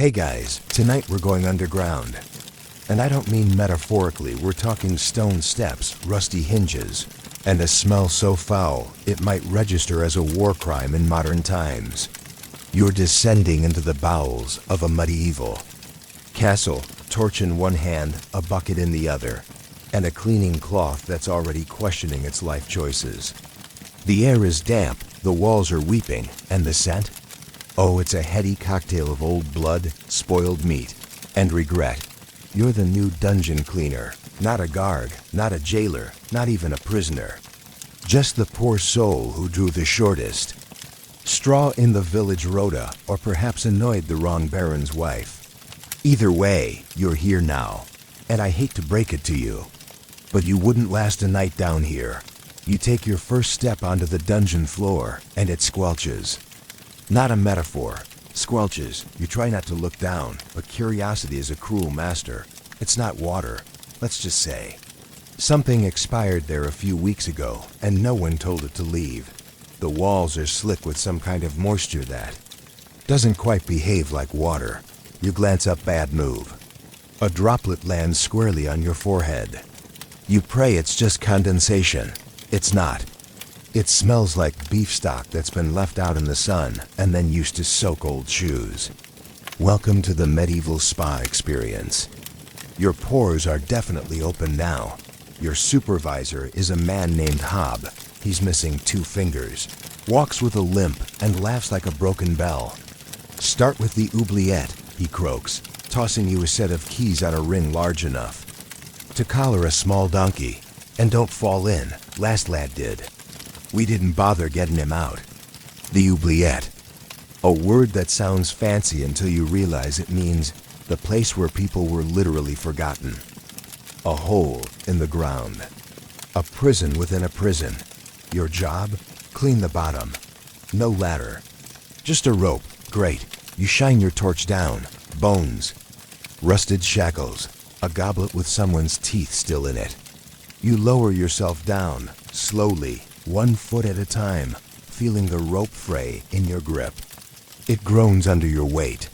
Hey guys, tonight we're going underground. And I don't mean metaphorically, we're talking stone steps, rusty hinges, and a smell so foul it might register as a war crime in modern times. You're descending into the bowels of a medieval castle, torch in one hand, a bucket in the other, and a cleaning cloth that's already questioning its life choices. The air is damp, the walls are weeping, and the scent? Oh, it's a heady cocktail of old blood, spoiled meat, and regret. You're the new dungeon cleaner, not a guard, not a jailer, not even a prisoner. Just the poor soul who drew the shortest straw in the village rota, or perhaps annoyed the wrong baron's wife. Either way, you're here now, and I hate to break it to you, but you wouldn't last a night down here. You take your first step onto the dungeon floor, and it squelches. Not a metaphor. Squelches. You try not to look down, but curiosity is a cruel master. It's not water, let's just say. Something expired there a few weeks ago, and no one told it to leave. The walls are slick with some kind of moisture that doesn't quite behave like water. You glance up, bad move. A droplet lands squarely on your forehead. You pray it's just condensation. It's not. It smells like beef stock that's been left out in the sun and then used to soak old shoes. Welcome to the medieval spa experience. Your pores are definitely open now. Your supervisor is a man named Hob. He's missing 2 fingers, walks with a limp, and laughs like a broken bell. Start with the oubliette, he croaks, tossing you a set of keys on a ring large enough to collar a small donkey. And don't fall in, last lad did. We didn't bother getting him out. The oubliette. A word that sounds fancy until you realize it means the place where people were literally forgotten. A hole in the ground. A prison within a prison. Your job? Clean the bottom. No ladder. Just a rope. Great. You shine your torch down. Bones. Rusted shackles. A goblet with someone's teeth still in it. You lower yourself down, slowly, 1 foot at a time, feeling the rope fray in your grip. It groans under your weight.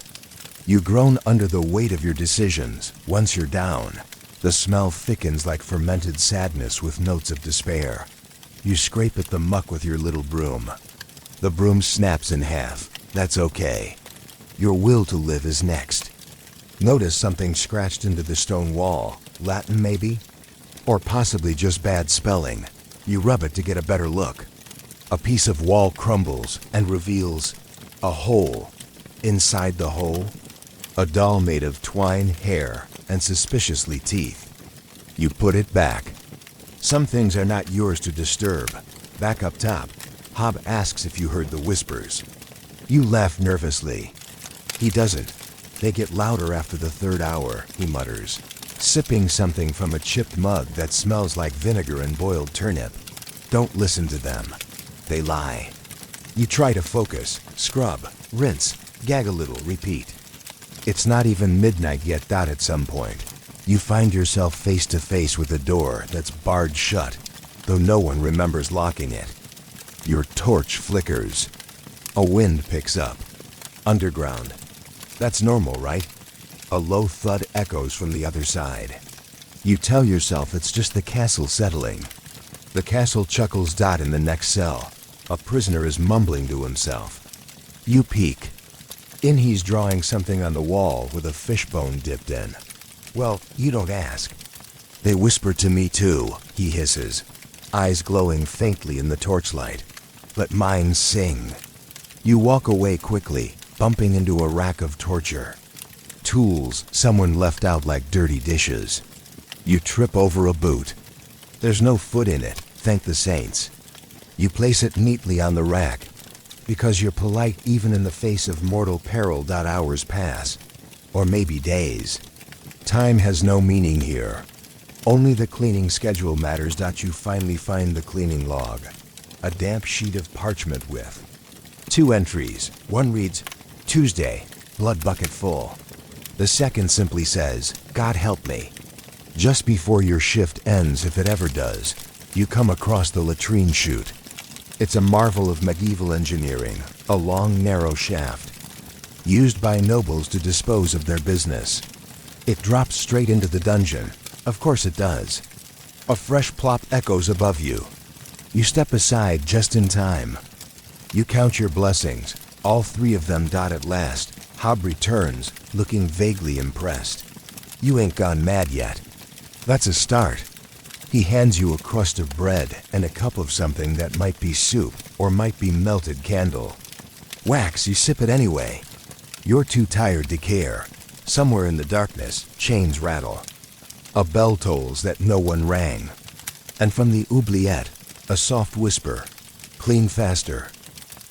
You groan under the weight of your decisions. Once you're down, the smell thickens like fermented sadness with notes of despair. You scrape at the muck with your little broom. The broom snaps in half. That's okay. Your will to live is next. Notice something scratched into the stone wall. Latin, maybe? Or possibly just bad spelling. You rub it to get a better look. A piece of wall crumbles and reveals a hole. Inside the hole, a doll made of twine, hair, and suspiciously teeth. You put it back. Some things are not yours to disturb. Back up top, Hob asks if you heard the whispers. You laugh nervously. He doesn't. They get louder after the 3rd hour, he mutters, sipping something from a chipped mug that smells like vinegar and boiled turnip. Don't listen to them. They lie. You try to focus, scrub, rinse, gag a little, repeat. It's not even midnight yet. At some point, you find yourself face to face with a door that's barred shut, though no one remembers locking it. Your torch flickers. A wind picks up. Underground. That's normal, right? A low thud echoes from the other side. You tell yourself it's just the castle settling. The castle chuckles. In the next cell, a prisoner is mumbling to himself. You peek. In, he's drawing something on the wall with a fishbone dipped in. Well, you don't ask. They whisper to me too, he hisses, eyes glowing faintly in the torchlight. Let mine sing. You walk away quickly, bumping into a rack of torture. Tools someone left out like dirty dishes. You trip over a boot. There's no foot in it, thank the saints. You place it neatly on the rack, because you're polite even in the face of mortal peril. Hours pass, or maybe days. Time has no meaning here. Only the cleaning schedule matters. You finally find the cleaning log, a damp sheet of parchment with 2 entries. One reads, Tuesday, blood bucket full. The second simply says, God help me. Just before your shift ends, if it ever does, you come across the latrine chute. It's a marvel of medieval engineering, a long, narrow shaft. used by nobles to dispose of their business. It drops straight into the dungeon. Of course it does. A fresh plop echoes above you. You step aside just in time. You count your blessings. All 3 of them dot at last. Hob returns, looking vaguely impressed. You ain't gone mad yet. That's a start. He hands you a crust of bread and a cup of something that might be soup or might be melted candle. Wax, you sip it anyway. You're too tired to care. Somewhere in the darkness, chains rattle. A bell tolls that no one rang. And from the oubliette, a soft whisper, "Clean faster."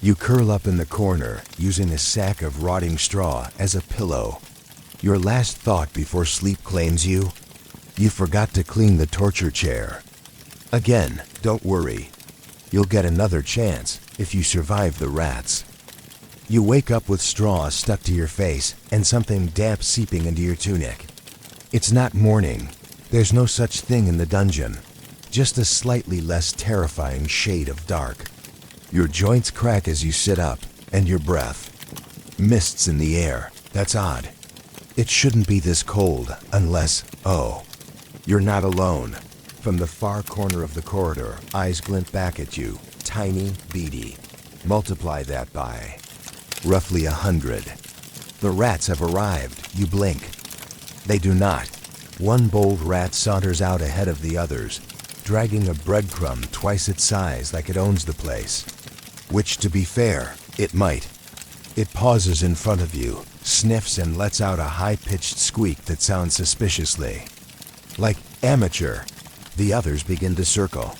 You curl up in the corner, using a sack of rotting straw as a pillow. Your last thought before sleep claims you? You forgot to clean the torture chair. Again, don't worry. You'll get another chance if you survive the rats. You wake up with straw stuck to your face and something damp seeping into your tunic. It's not morning. There's no such thing in the dungeon. Just a slightly less terrifying shade of dark. Your joints crack as you sit up, and your breath. Mists in the air. That's odd. It shouldn't be this cold unless, oh, you're not alone. From the far corner of the corridor, eyes glint back at you, tiny, beady. Multiply that by roughly 100. The rats have arrived. You blink. They do not. One bold rat saunters out ahead of the others, dragging a breadcrumb twice its size like it owns the place. Which, to be fair, it might. It pauses in front of you, sniffs and lets out a high-pitched squeak that sounds suspiciously like amateur. The others begin to circle.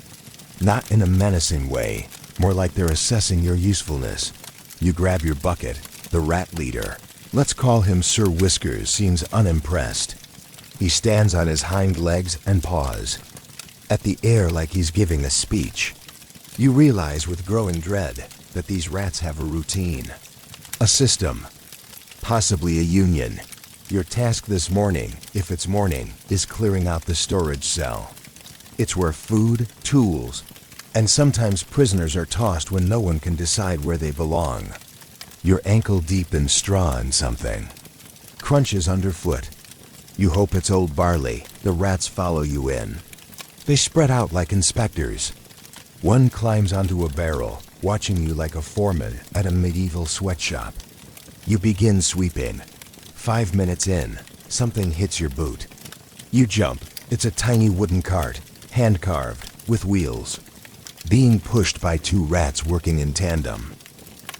Not in a menacing way, more like they're assessing your usefulness. You grab your bucket. The rat leader, let's call him Sir Whiskers, seems unimpressed. He stands on his hind legs and paws at the air like he's giving a speech. You realize with growing dread that these rats have a routine, a system, possibly a union. Your task this morning, if it's morning, is clearing out the storage cell. It's where food, tools, and sometimes prisoners are tossed when no one can decide where they belong. You're ankle deep in straw and something crunches underfoot. You hope it's old barley. The rats follow you in. They spread out like inspectors. One climbs onto a barrel, watching you like a foreman at a medieval sweatshop. You begin sweeping. 5 minutes in, something hits your boot. You jump. It's a tiny wooden cart, hand-carved, with wheels, being pushed by 2 rats working in tandem.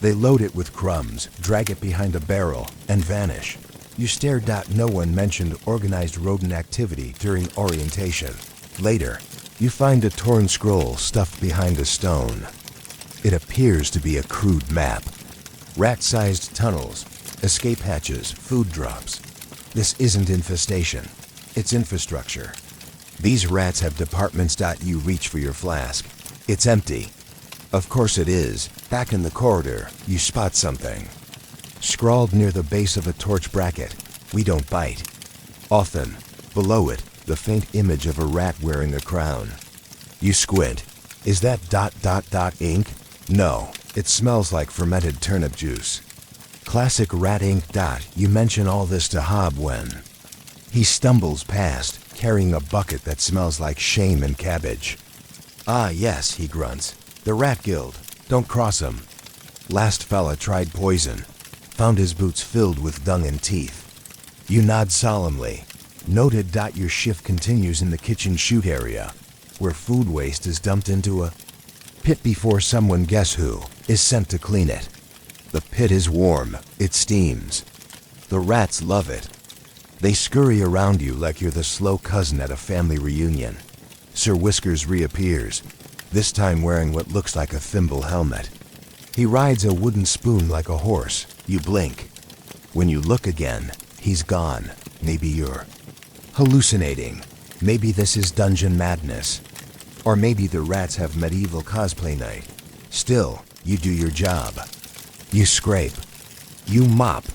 They load it with crumbs, drag it behind a barrel, and vanish. You stare. No one mentioned organized rodent activity during orientation. Later, you find a torn scroll stuffed behind a stone. It appears to be a crude map. Rat-sized tunnels, escape hatches, food drops. This isn't infestation. It's infrastructure. These rats have departments. You reach for your flask. It's empty. Of course it is. Back in the corridor, you spot something. Scrawled near the base of a torch bracket, "We don't bite." Often, below it, the faint image of a rat wearing a crown. You squint. Is that ... ink? No, it smells like fermented turnip juice. Classic rat ink. You mention all this to Hob when he stumbles past, carrying a bucket that smells like shame and cabbage. "Ah yes," he grunts. "The Rat Guild. Don't cross 'em. Last fella tried poison. Found his boots filled with dung and teeth." You nod solemnly. Noted. Your shift continues in the kitchen chute area, where food waste is dumped into a pit before someone, guess who, is sent to clean it. The pit is warm. It steams. The rats love it. They scurry around you like you're the slow cousin at a family reunion. Sir Whiskers reappears, this time wearing what looks like a thimble helmet. He rides a wooden spoon like a horse. You blink. When you look again, he's gone. Maybe you're hallucinating. Maybe this is dungeon madness. Or maybe the rats have medieval cosplay night. Still, you do your job. You scrape. You mop.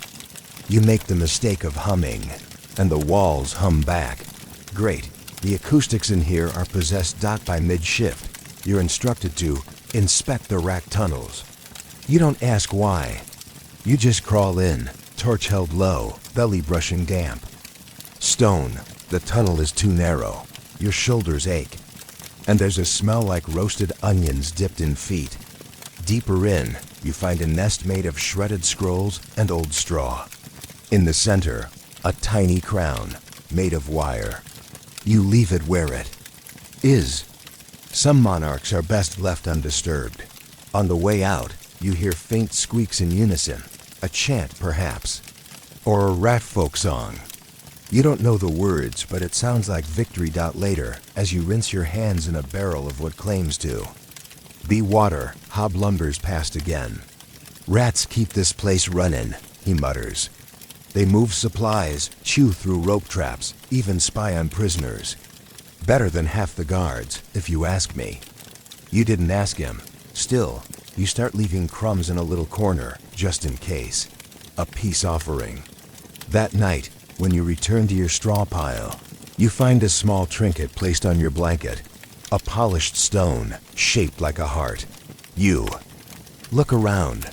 You make the mistake of humming, and the walls hum back. Great. The acoustics in here are possessed. By mid-shift, you're instructed to inspect the rat tunnels. You don't ask why. You just crawl in, torch held low, belly brushing damp. Stone, the tunnel is too narrow. Your shoulders ache. And there's a smell like roasted onions dipped in feet. Deeper in, you find a nest made of shredded scrolls and old straw. In the center, a tiny crown, made of wire. You leave it where it is. Some monarchs are best left undisturbed. On the way out, you hear faint squeaks in unison, a chant perhaps, or a rat folk song. You don't know the words, but it sounds like victory. Later, as you rinse your hands in a barrel of what claims to be water, Hob lumbers past again. Rats keep this place running, he mutters. They move supplies, chew through rope traps, even spy on prisoners. Better than half the guards, if you ask me. You didn't ask him. Still, you start leaving crumbs in a little corner, just in case. A peace offering. That night, when you return to your straw pile, you find a small trinket placed on your blanket. A polished stone, shaped like a heart. You look around.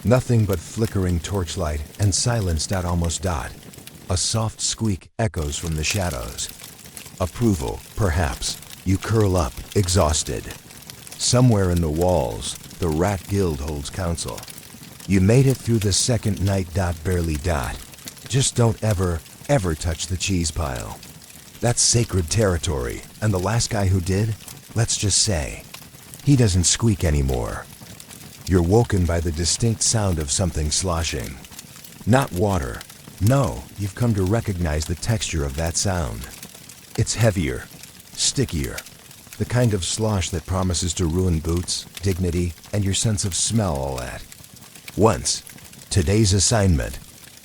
Nothing but flickering torchlight and silence. Almost. A soft squeak echoes from the shadows. Approval, perhaps. You curl up, exhausted. Somewhere in the walls, the Rat Guild holds council. You made it through the second night. Barely. Just don't ever touch the cheese pile. That's sacred territory, and the last guy who did, let's just say, he doesn't squeak anymore. You're woken by the distinct sound of something sloshing. Not water. No, you've come to recognize the texture of that sound. It's heavier, stickier, the kind of slosh that promises to ruin boots, dignity, and your sense of smell all at once. Today's assignment: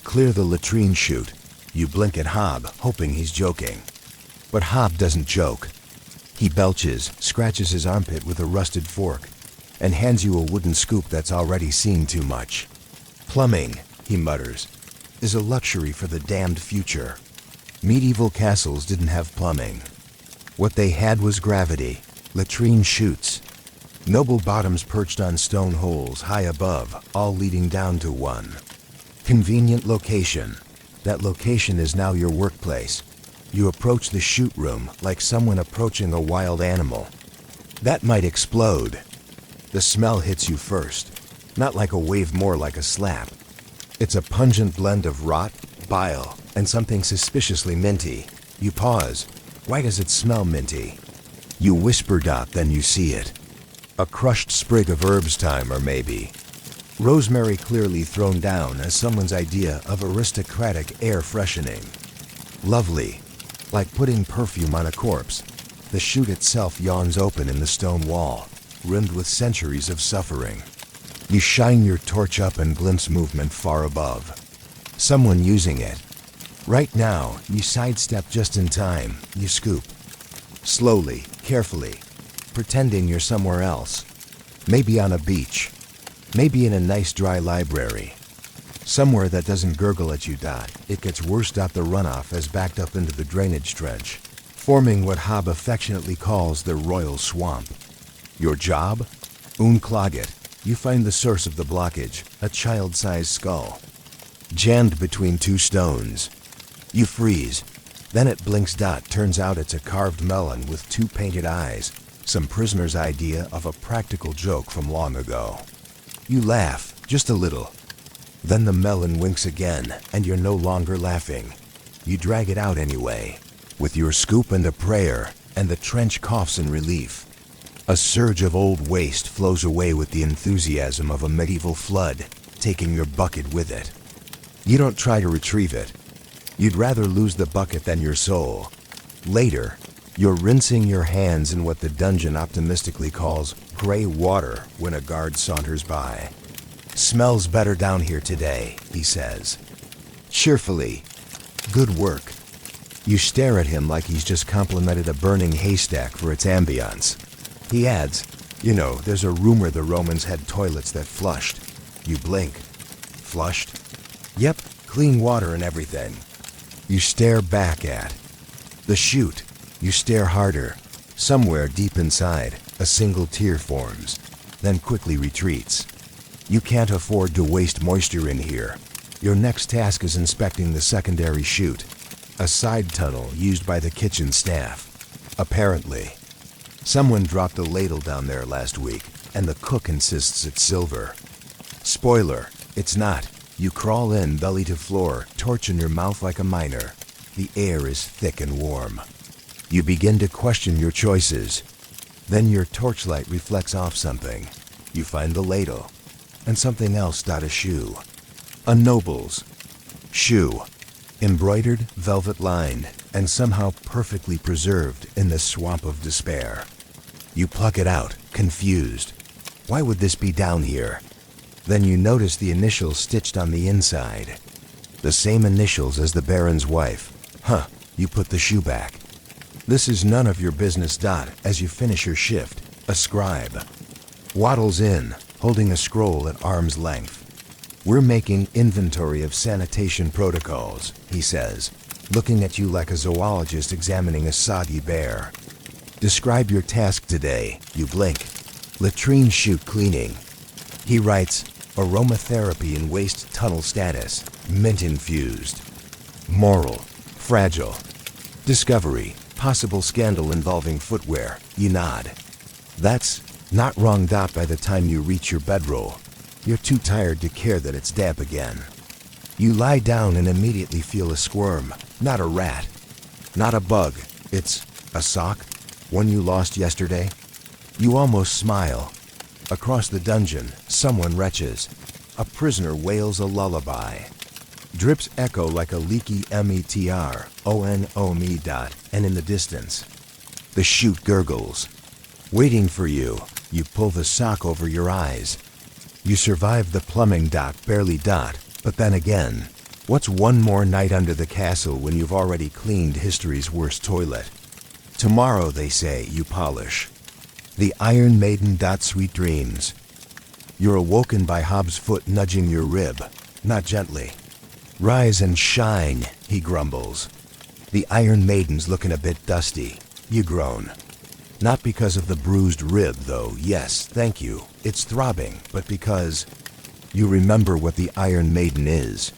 clear the latrine chute. You blink at Hob, hoping he's joking. But Hob doesn't joke. He belches, scratches his armpit with a rusted fork, and hands you a wooden scoop that's already seen too much. Plumbing, he mutters, is a luxury for the damned future. Medieval castles didn't have plumbing. What they had was gravity, latrine chutes. Noble bottoms perched on stone holes high above, all leading down to one. Convenient location. That location is now your workplace. You approach the chute room like someone approaching a wild animal. That might explode. The smell hits you first. Not like a wave, more like a slap. It's a pungent blend of rot, bile, and something suspiciously minty. You pause. Why does it smell minty? You whisper. Then you see it. A crushed sprig of herbs, thyme, or maybe rosemary, clearly thrown down as someone's idea of aristocratic air freshening. Lovely. Like putting perfume on a corpse. The chute itself yawns open in the stone wall, rimmed with centuries of suffering. You shine your torch up and glimpse movement far above. Someone using it. Right now, you sidestep just in time. You scoop. Slowly, carefully, pretending you're somewhere else. Maybe on a beach. Maybe in a nice dry library. Somewhere that doesn't gurgle at you. It gets worse. The runoff has backed up into the drainage trench, forming what Hob affectionately calls the royal swamp. Your job? Unclog it. You find the source of the blockage, a child-sized skull, jammed between two stones. You freeze. Then it blinks. Turns out it's a carved melon with two painted eyes, some prisoner's idea of a practical joke from long ago. You laugh, just a little. Then the melon winks again, and you're no longer laughing. You drag it out anyway, with your scoop and a prayer, and the trench coughs in relief. A surge of old waste flows away with the enthusiasm of a medieval flood, taking your bucket with it. You don't try to retrieve it. You'd rather lose the bucket than your soul. Later, you're rinsing your hands in what the dungeon optimistically calls gray water when a guard saunters by. Smells better down here today, he says. Cheerfully. Good work. You stare at him like he's just complimented a burning haystack for its ambience. He adds, you know, there's a rumor the Romans had toilets that flushed. You blink. Flushed? Yep, clean water and everything. You stare back at the chute. You stare harder. Somewhere deep inside, a single tear forms, then quickly retreats. You can't afford to waste moisture in here. Your next task is inspecting the secondary chute, a side tunnel used by the kitchen staff. Apparently, someone dropped a ladle down there last week, and the cook insists it's silver. Spoiler, it's not. You crawl in belly to floor, torch in your mouth like a miner. The air is thick and warm. You begin to question your choices. Then your torchlight reflects off something. You find the ladle, and something else. A shoe. A noble's shoe. Embroidered, velvet lined, and somehow perfectly preserved in the swamp of despair. You pluck it out, confused. Why would this be down here? Then you notice the initials stitched on the inside. The same initials as the Baron's wife. You put the shoe back. This is none of your business. As you finish your shift, a scribe waddles in, holding a scroll at arm's length. We're making inventory of sanitation protocols, he says, looking at you like a zoologist examining a soggy bear. Describe your task today. You blink. Latrine chute cleaning. He writes, aromatherapy in waste tunnel status, mint infused. Moral, fragile. Discovery, possible scandal involving footwear. You nod. That's not wrong. By the time you reach your bedroll, you're too tired to care that it's damp again. You lie down and immediately feel a squirm. Not a rat. Not a bug. It's a sock. One you lost yesterday. You almost smile. Across the dungeon, someone retches. A prisoner wails a lullaby. Drips echo like a leaky METRONO me. And in the distance, the chute gurgles. Waiting for you, you pull the sock over your eyes. You survive the plumbing. Barely. But then again, what's one more night under the castle when you've already cleaned history's worst toilet? Tomorrow, they say, you polish. The Iron Maiden. Sweet dreams. You're awoken by Hobbs' foot nudging your rib, not gently. Rise and shine, he grumbles. The Iron Maiden's looking a bit dusty. You groan. Not because of the bruised rib, though. Yes, thank you. It's throbbing, but because you remember what the Iron Maiden is.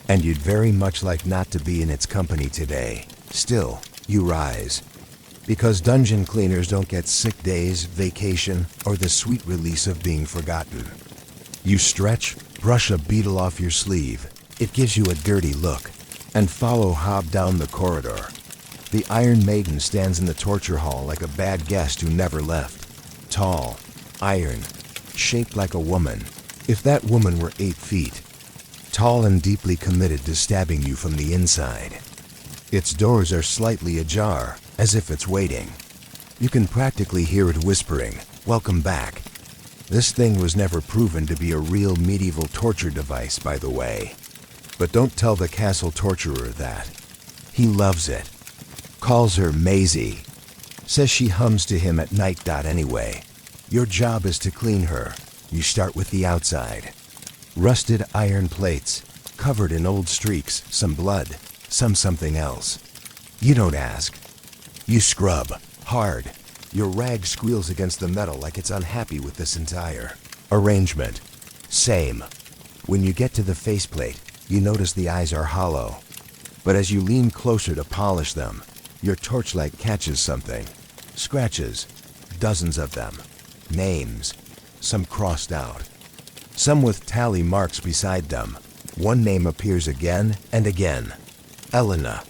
And you'd very much like not to be in its company today. Still, you rise. Because dungeon cleaners don't get sick days, vacation, or the sweet release of being forgotten. You stretch, brush a beetle off your sleeve. It gives you a dirty look, and follow Hob down the corridor. The Iron Maiden stands in the torture hall like a bad guest who never left. Tall, iron, shaped like a woman. If that woman were 8 feet. Tall and deeply committed to stabbing you from the inside. Its doors are slightly ajar, as if it's waiting. You can practically hear it whispering, "Welcome back." This thing was never proven to be a real medieval torture device, by the way. But don't tell the castle torturer that. He loves it. Calls her Maisie. Says she hums to him at night. Anyway, your job is to clean her. You start with the outside. Rusted iron plates, covered in old streaks, some blood, some something else. You don't ask. You scrub, hard. Your rag squeals against the metal like it's unhappy with this entire arrangement. Same. When you get to the faceplate, you notice the eyes are hollow. But as you lean closer to polish them, your torchlight catches something. Scratches, dozens of them. Names, some crossed out. Some with tally marks beside them. One name appears again and again. Elena.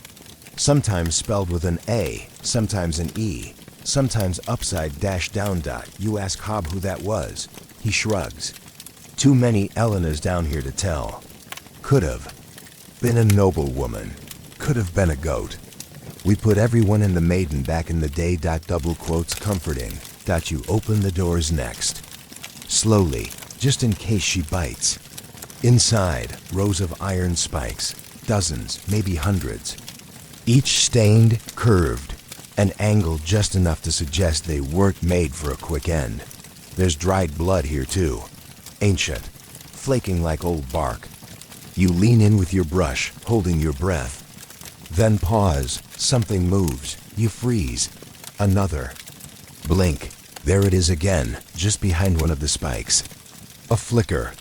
Sometimes spelled with an A, sometimes an E, sometimes upside dash down dot. You ask Hob who that was. He shrugs. Too many Elenas down here to tell. Could've been a noblewoman. Could've been a goat. We put everyone in the Maiden back in the day. Double quotes comforting. You open the doors next. Slowly, just in case she bites. Inside, rows of iron spikes. Dozens, maybe hundreds. Each stained, curved, and angled just enough to suggest they weren't made for a quick end. There's dried blood here too. Ancient, flaking like old bark. You lean in with your brush, holding your breath. Then pause. Something moves. You freeze. Another. Blink. There it is again, just behind one of the spikes. A flicker.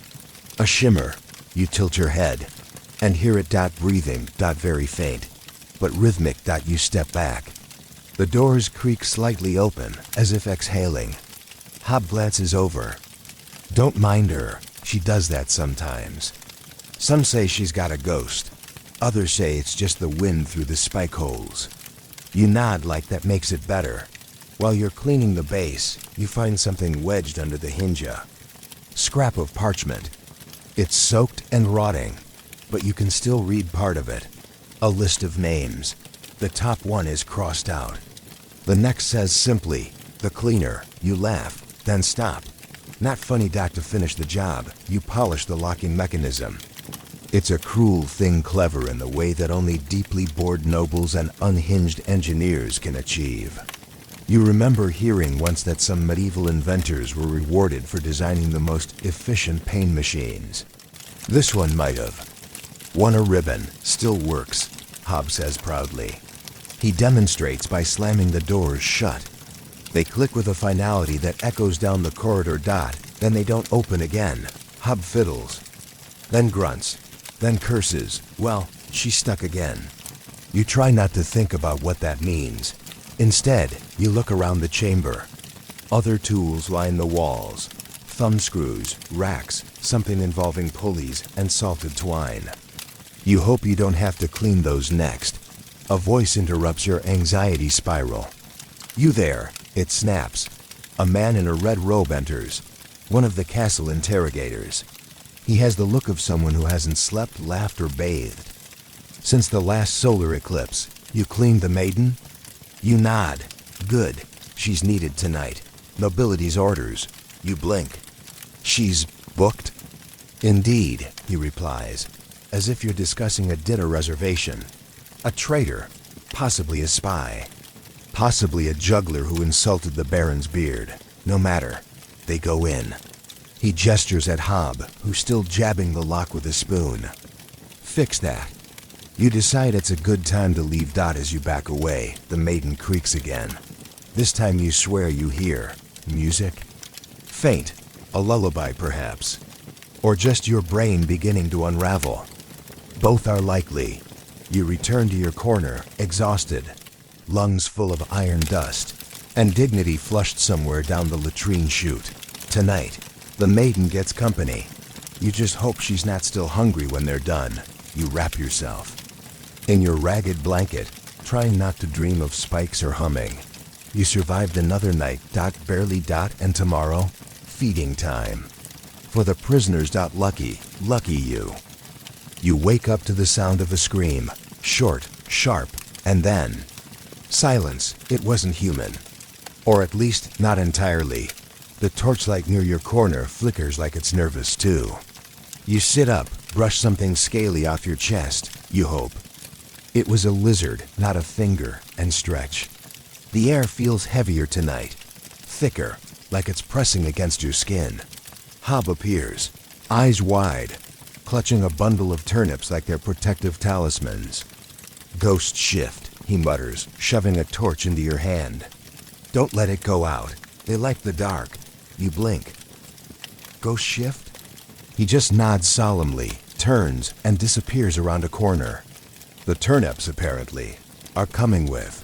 A shimmer. You tilt your head. and hear it breathing, very faint, but rhythmic. You step back. The doors creak slightly open, as if exhaling. Hob glances over. Don't mind her, she does that sometimes. Some say she's got a ghost. Others say it's just the wind through the spike holes. You nod like that makes it better. While you're cleaning the base, you find something wedged under the hinge. Scrap of parchment. It's soaked and rotting, but you can still read part of it. A list of names. The top one is crossed out. The next says simply, "The cleaner." You laugh, then stop. Not funny. To finish the job, you polish the locking mechanism. It's a cruel thing, clever in the way that only deeply bored nobles and unhinged engineers can achieve. You remember hearing once that some medieval inventors were rewarded for designing the most efficient pain machines. This one might have. Won a ribbon, still works, Hob says proudly. He demonstrates by slamming the doors shut. They click with a finality that echoes down the corridor. Then they don't open again. Hob fiddles, then grunts, then curses. Well, she's stuck again. You try not to think about what that means. Instead, you look around the chamber. Other tools line the walls. Thumb screws, racks, something involving pulleys and salted twine. You hope you don't have to clean those next. A voice interrupts your anxiety spiral. "You there," it snaps. A man in a red robe enters, one of the castle interrogators. He has the look of someone who hasn't slept, laughed, or bathed since the last solar eclipse. "You cleaned the maiden?" You nod. "Good. She's needed tonight. Nobility's orders." You blink. "She's booked?" "Indeed," he replies, as if you're discussing a dinner reservation. "A traitor, possibly a spy, possibly a juggler who insulted the Baron's beard. No matter. They go in." He gestures at Hob, who's still jabbing the lock with a spoon. "Fix that." You decide it's a good time to leave. As you back away, the maiden creaks again. This time you swear you hear music. Faint, a lullaby perhaps, or just your brain beginning to unravel. Both are likely. You return to your corner, exhausted, lungs full of iron dust, and dignity flushed somewhere down the latrine chute. Tonight, the maiden gets company. You just hope she's not still hungry when they're done. You wrap yourself in your ragged blanket, trying not to dream of spikes or humming. You survived another night. Barely. And tomorrow, feeding time. For the prisoners. Lucky you. You wake up to the sound of a scream, short, sharp, and then silence. It wasn't human. Or at least, not entirely. The torchlight near your corner flickers like it's nervous too. You sit up, brush something scaly off your chest, you hope. It was a lizard, not a finger, and stretch. The air feels heavier tonight, thicker, like it's pressing against your skin. Hob appears, eyes wide, clutching a bundle of turnips like they're protective talismans. "Ghost shift," he mutters, shoving a torch into your hand. "Don't let it go out. They like the dark." You blink. "Ghost shift?" He just nods solemnly, turns, and disappears around a corner. The turnips, apparently, are coming with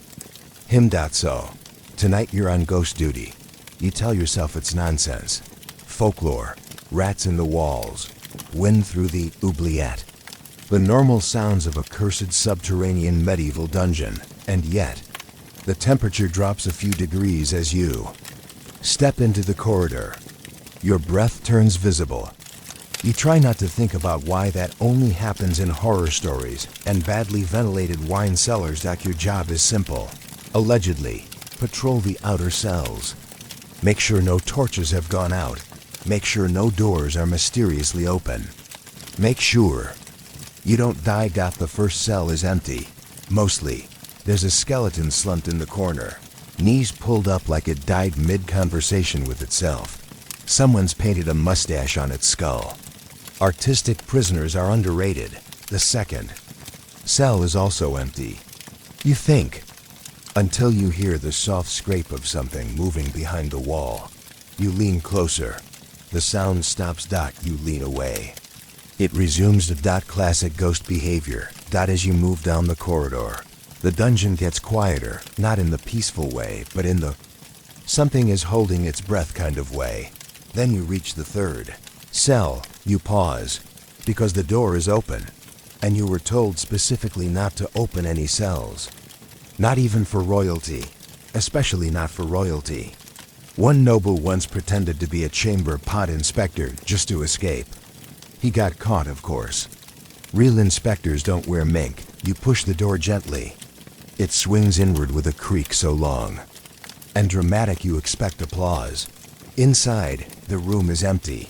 him. So, tonight you're on ghost duty. You tell yourself it's nonsense. Folklore, rats in the walls, wind through the oubliette. The normal sounds of a cursed subterranean medieval dungeon, and yet, the temperature drops a few degrees as you step into the corridor. Your breath turns visible. You try not to think about why that only happens in horror stories and badly ventilated wine cellars. Your job is simple. Allegedly, patrol the outer cells. Make sure no torches have gone out. Make sure no doors are mysteriously open. Make sure you don't die. The first cell is empty. Mostly. There's a skeleton slumped in the corner, knees pulled up like it died mid-conversation with itself. Someone's painted a mustache on its skull. Artistic prisoners are underrated. The second cell is also empty. You think, until you hear the soft scrape of something moving behind the wall. You lean closer. The sound stops. You lean away. It resumes the classic ghost behavior as you move down the corridor. The dungeon gets quieter, not in the peaceful way, but in the something is holding its breath kind of way. Then you reach the third cell. You pause, because the door is open, and you were told specifically not to open any cells. Not even for royalty, especially not for royalty. One noble once pretended to be a chamber pot inspector just to escape. He got caught, of course. Real inspectors don't wear mink. You push the door gently. It swings inward with a creak so long. And dramatic, you expect applause. Inside, the room is empty.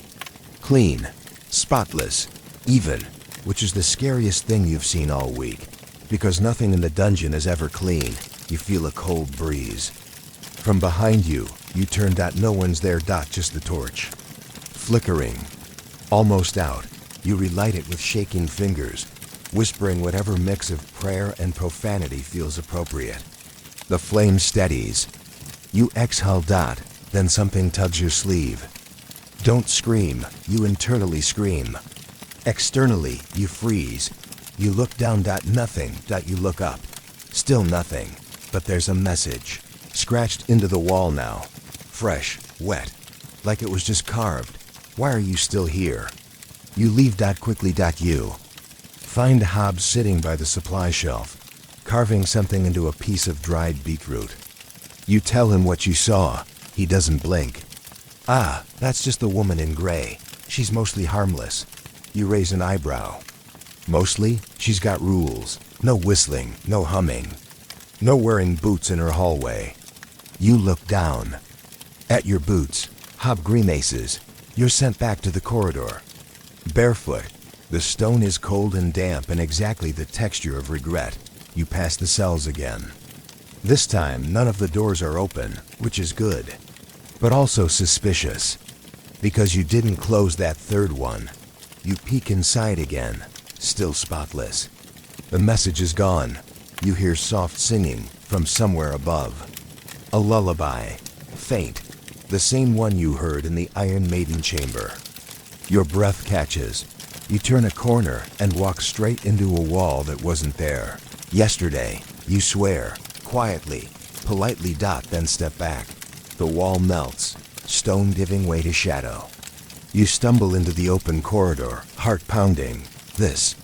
Clean, spotless, even, which is the scariest thing you've seen all week. Because nothing in the dungeon is ever clean. You feel a cold breeze. From behind you, you turn. No one's there. Just the torch. Flickering. Almost out. You relight it with shaking fingers, whispering whatever mix of prayer and profanity feels appropriate. The flame steadies. You exhale. Then something tugs your sleeve. Don't scream. You internally scream. Externally, you freeze. You look down. Nothing. You look up. Still nothing. But there's a message. Scratched into the wall now. Fresh, wet. Like it was just carved. Why are you still here? You leave. Quickly. You find Hobbs sitting by the supply shelf, carving something into a piece of dried beetroot. You tell him what you saw. He doesn't blink. Ah, that's just the woman in gray. She's mostly harmless. You raise an eyebrow. Mostly, she's got rules. No whistling, no humming. No wearing boots in her hallway. You look down. At your boots, Hob grimaces. You're sent back to the corridor. Barefoot. The stone is cold and damp and exactly the texture of regret. You pass the cells again. This time, none of the doors are open, which is good. But also suspicious. Because you didn't close that third one. You peek inside again. Still spotless. The message is gone. You hear soft singing from somewhere above. A lullaby. Faint. The same one you heard in the Iron Maiden chamber. Your breath catches. You turn a corner and walk straight into a wall that wasn't there. Yesterday, you swear, quietly, politely. Then step back. The wall melts, stone giving way to shadow. You stumble into the open corridor, heart pounding. This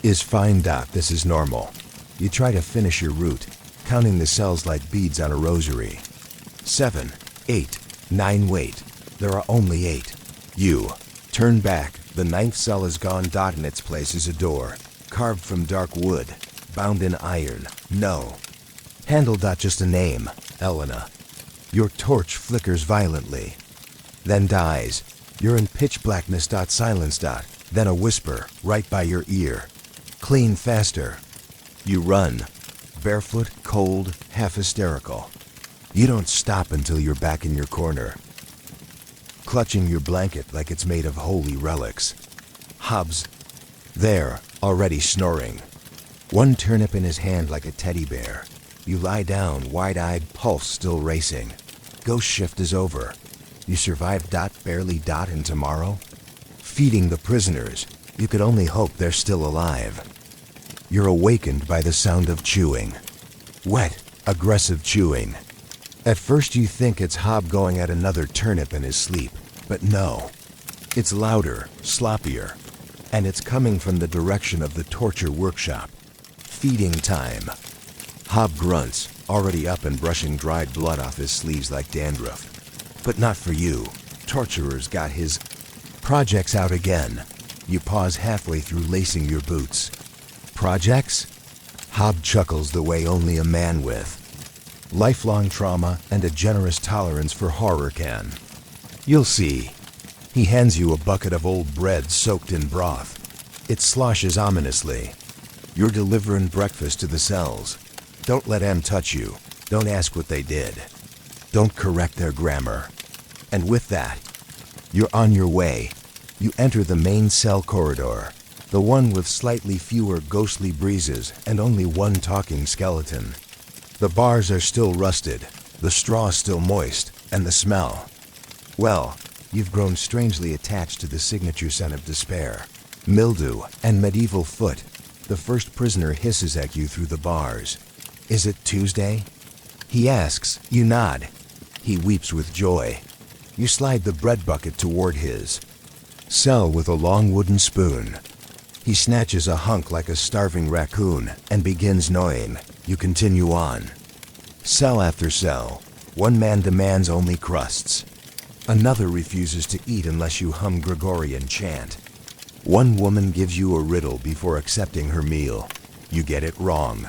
is fine. This is normal. You try to finish your route, counting the cells like beads on a rosary. 7, 8, 9. Wait, there are only 8. You turn back. The 9th cell is gone. In its place is a door, carved from dark wood, bound in iron. No handle. Just a name, Elena. Your torch flickers violently, then dies. You're in pitch blackness. Silence. Then a whisper right by your ear. Clean faster. You run, barefoot, cold, half hysterical. You don't stop until you're back in your corner, clutching your blanket like it's made of holy relics. Hobbs, there, already snoring. One turnip in his hand like a teddy bear. You lie down, wide-eyed, pulse still racing. Ghost shift is over. You survived. Barely. And tomorrow? Feeding the prisoners. You could only hope they're still alive. You're awakened by the sound of chewing. Wet, aggressive chewing. At first you think it's Hob going at another turnip in his sleep, but no. It's louder, sloppier, and it's coming from the direction of the torture workshop. Feeding time. Hob grunts, already up and brushing dried blood off his sleeves like dandruff. But not for you. Torturer's got his projects out again. You pause halfway through lacing your boots. Projects? Hob chuckles the way only a man with lifelong trauma and a generous tolerance for horror can. You'll see. He hands you a bucket of old bread soaked in broth. It sloshes ominously. You're delivering breakfast to the cells. Don't let em touch you. Don't ask what they did. Don't correct their grammar. And with that, you're on your way. You enter the main cell corridor, the one with slightly fewer ghostly breezes and only one talking skeleton. The bars are still rusted, the straw still moist, and the smell. Well, you've grown strangely attached to the signature scent of despair. mildew, and medieval foot. The first prisoner hisses at you through the bars. Is it Tuesday? He asks. You nod. He weeps with joy. You slide the bread bucket toward his cell with a long wooden spoon. He snatches a hunk like a starving raccoon and begins gnawing. You continue on. Cell after cell. One man demands only crusts. Another refuses to eat unless you hum Gregorian chant. One woman gives you a riddle before accepting her meal. You get it wrong.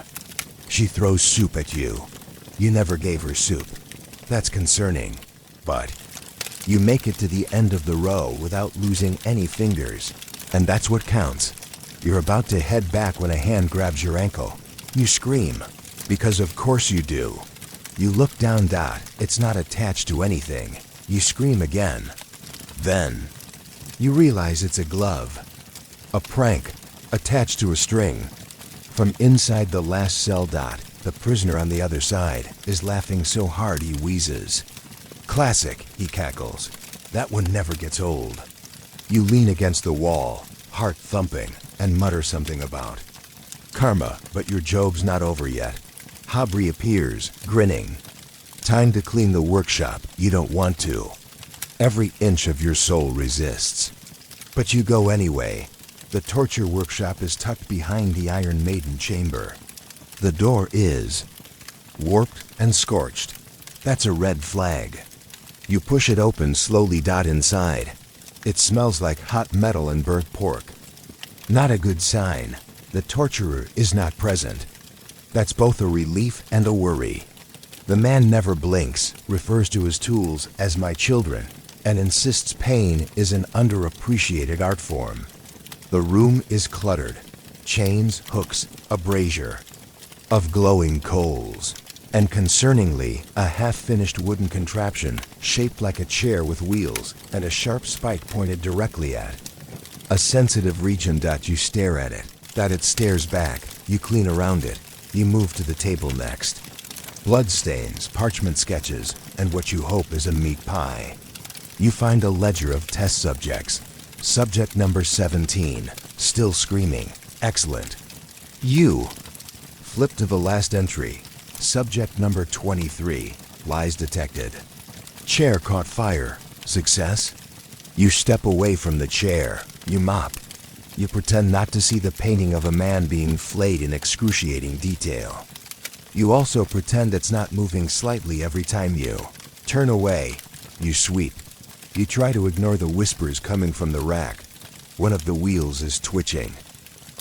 She throws soup at you. You never gave her soup. That's concerning. But you make it to the end of the row without losing any fingers. And that's what counts. You're about to head back when a hand grabs your ankle. You scream. Because of course you do. You look down. It's not attached to anything. You scream again. Then you realize it's a glove. A prank attached to a string. From inside the last cell. The prisoner on the other side is laughing so hard he wheezes. Classic, he cackles. That one never gets old. You lean against the wall, heart thumping, and mutter something about karma, but your job's not over yet. Hob reappears, grinning. Time to clean the workshop. You don't want to. Every inch of your soul resists. But you go anyway. The torture workshop is tucked behind the Iron Maiden chamber. The door is warped and scorched. That's a red flag. You push it open slowly. Inside. It smells like hot metal and burnt pork. Not a good sign. The torturer is not present. That's both a relief and a worry. The man never blinks, refers to his tools as my children, and insists pain is an underappreciated art form. The room is cluttered. Chains, hooks, a brazier of glowing coals, and concerningly, a half-finished wooden contraption shaped like a chair with wheels and a sharp spike pointed directly at a sensitive region. You stare at it. It stares back. You clean around it. You move to the table next. Bloodstains, parchment sketches, and what you hope is a meat pie. You find a ledger of test subjects. Subject number 17, still screaming. Excellent. You flip to the last entry. Subject number 23, lies detected. Chair caught fire. Success? You step away from the chair. You mop. You pretend not to see the painting of a man being flayed in excruciating detail. You also pretend it's not moving slightly every time you turn away. You sweep. You try to ignore the whispers coming from the rack. One of the wheels is twitching.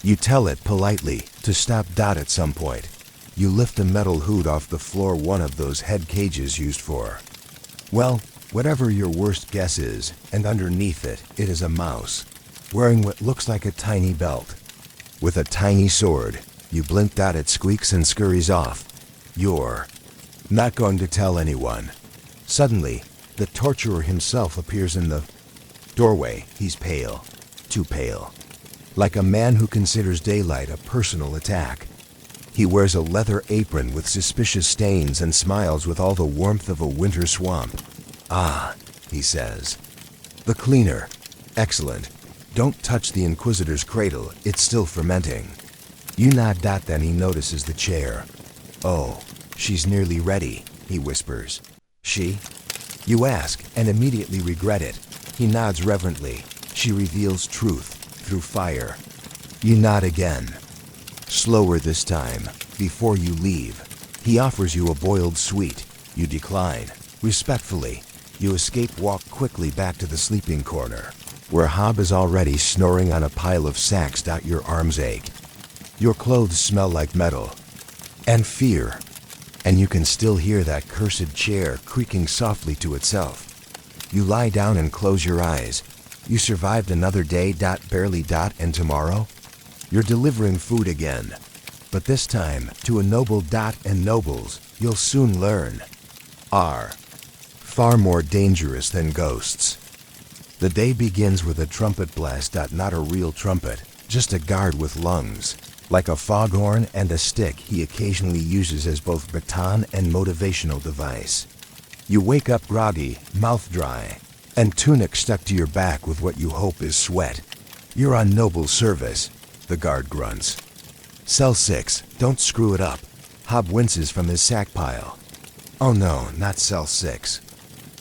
You tell it politely to stop. At some point, you lift a metal hood off the floor, one of those head cages used for, well, whatever your worst guess is, and underneath it, it is a mouse, wearing what looks like a tiny belt. With a tiny sword, you blink. It squeaks and scurries off. You're not going to tell anyone. Suddenly, the torturer himself appears in the doorway. He's pale, too pale, like a man who considers daylight a personal attack. He wears a leather apron with suspicious stains and smiles with all the warmth of a winter swamp. Ah, he says. The cleaner. Excellent. Don't touch the Inquisitor's cradle, it's still fermenting. You nod. Then he notices the chair. Oh, she's nearly ready, he whispers. She? You ask, and immediately regret it. He nods reverently. She reveals truth, through fire. You nod again. Slower this time, before you leave. He offers you a boiled sweet. You decline. Respectfully, you walk quickly back to the sleeping corner, where Hob is already snoring on a pile of sacks. Your arms ache. Your clothes smell like metal and fear, and you can still hear that cursed chair creaking softly to itself. You lie down and close your eyes. You survived another day. Barely. And tomorrow? You're delivering food again, but this time to a noble. And nobles, you'll soon learn, are far more dangerous than ghosts. The day begins with a trumpet blast. Not a real trumpet, just a guard with lungs, like a foghorn and a stick he occasionally uses as both baton and motivational device. You wake up groggy, mouth dry, and tunic stuck to your back with what you hope is sweat. You're on noble service, the guard grunts. Cell 6, don't screw it up. Hob winces from his sack pile. Oh no, not cell 6.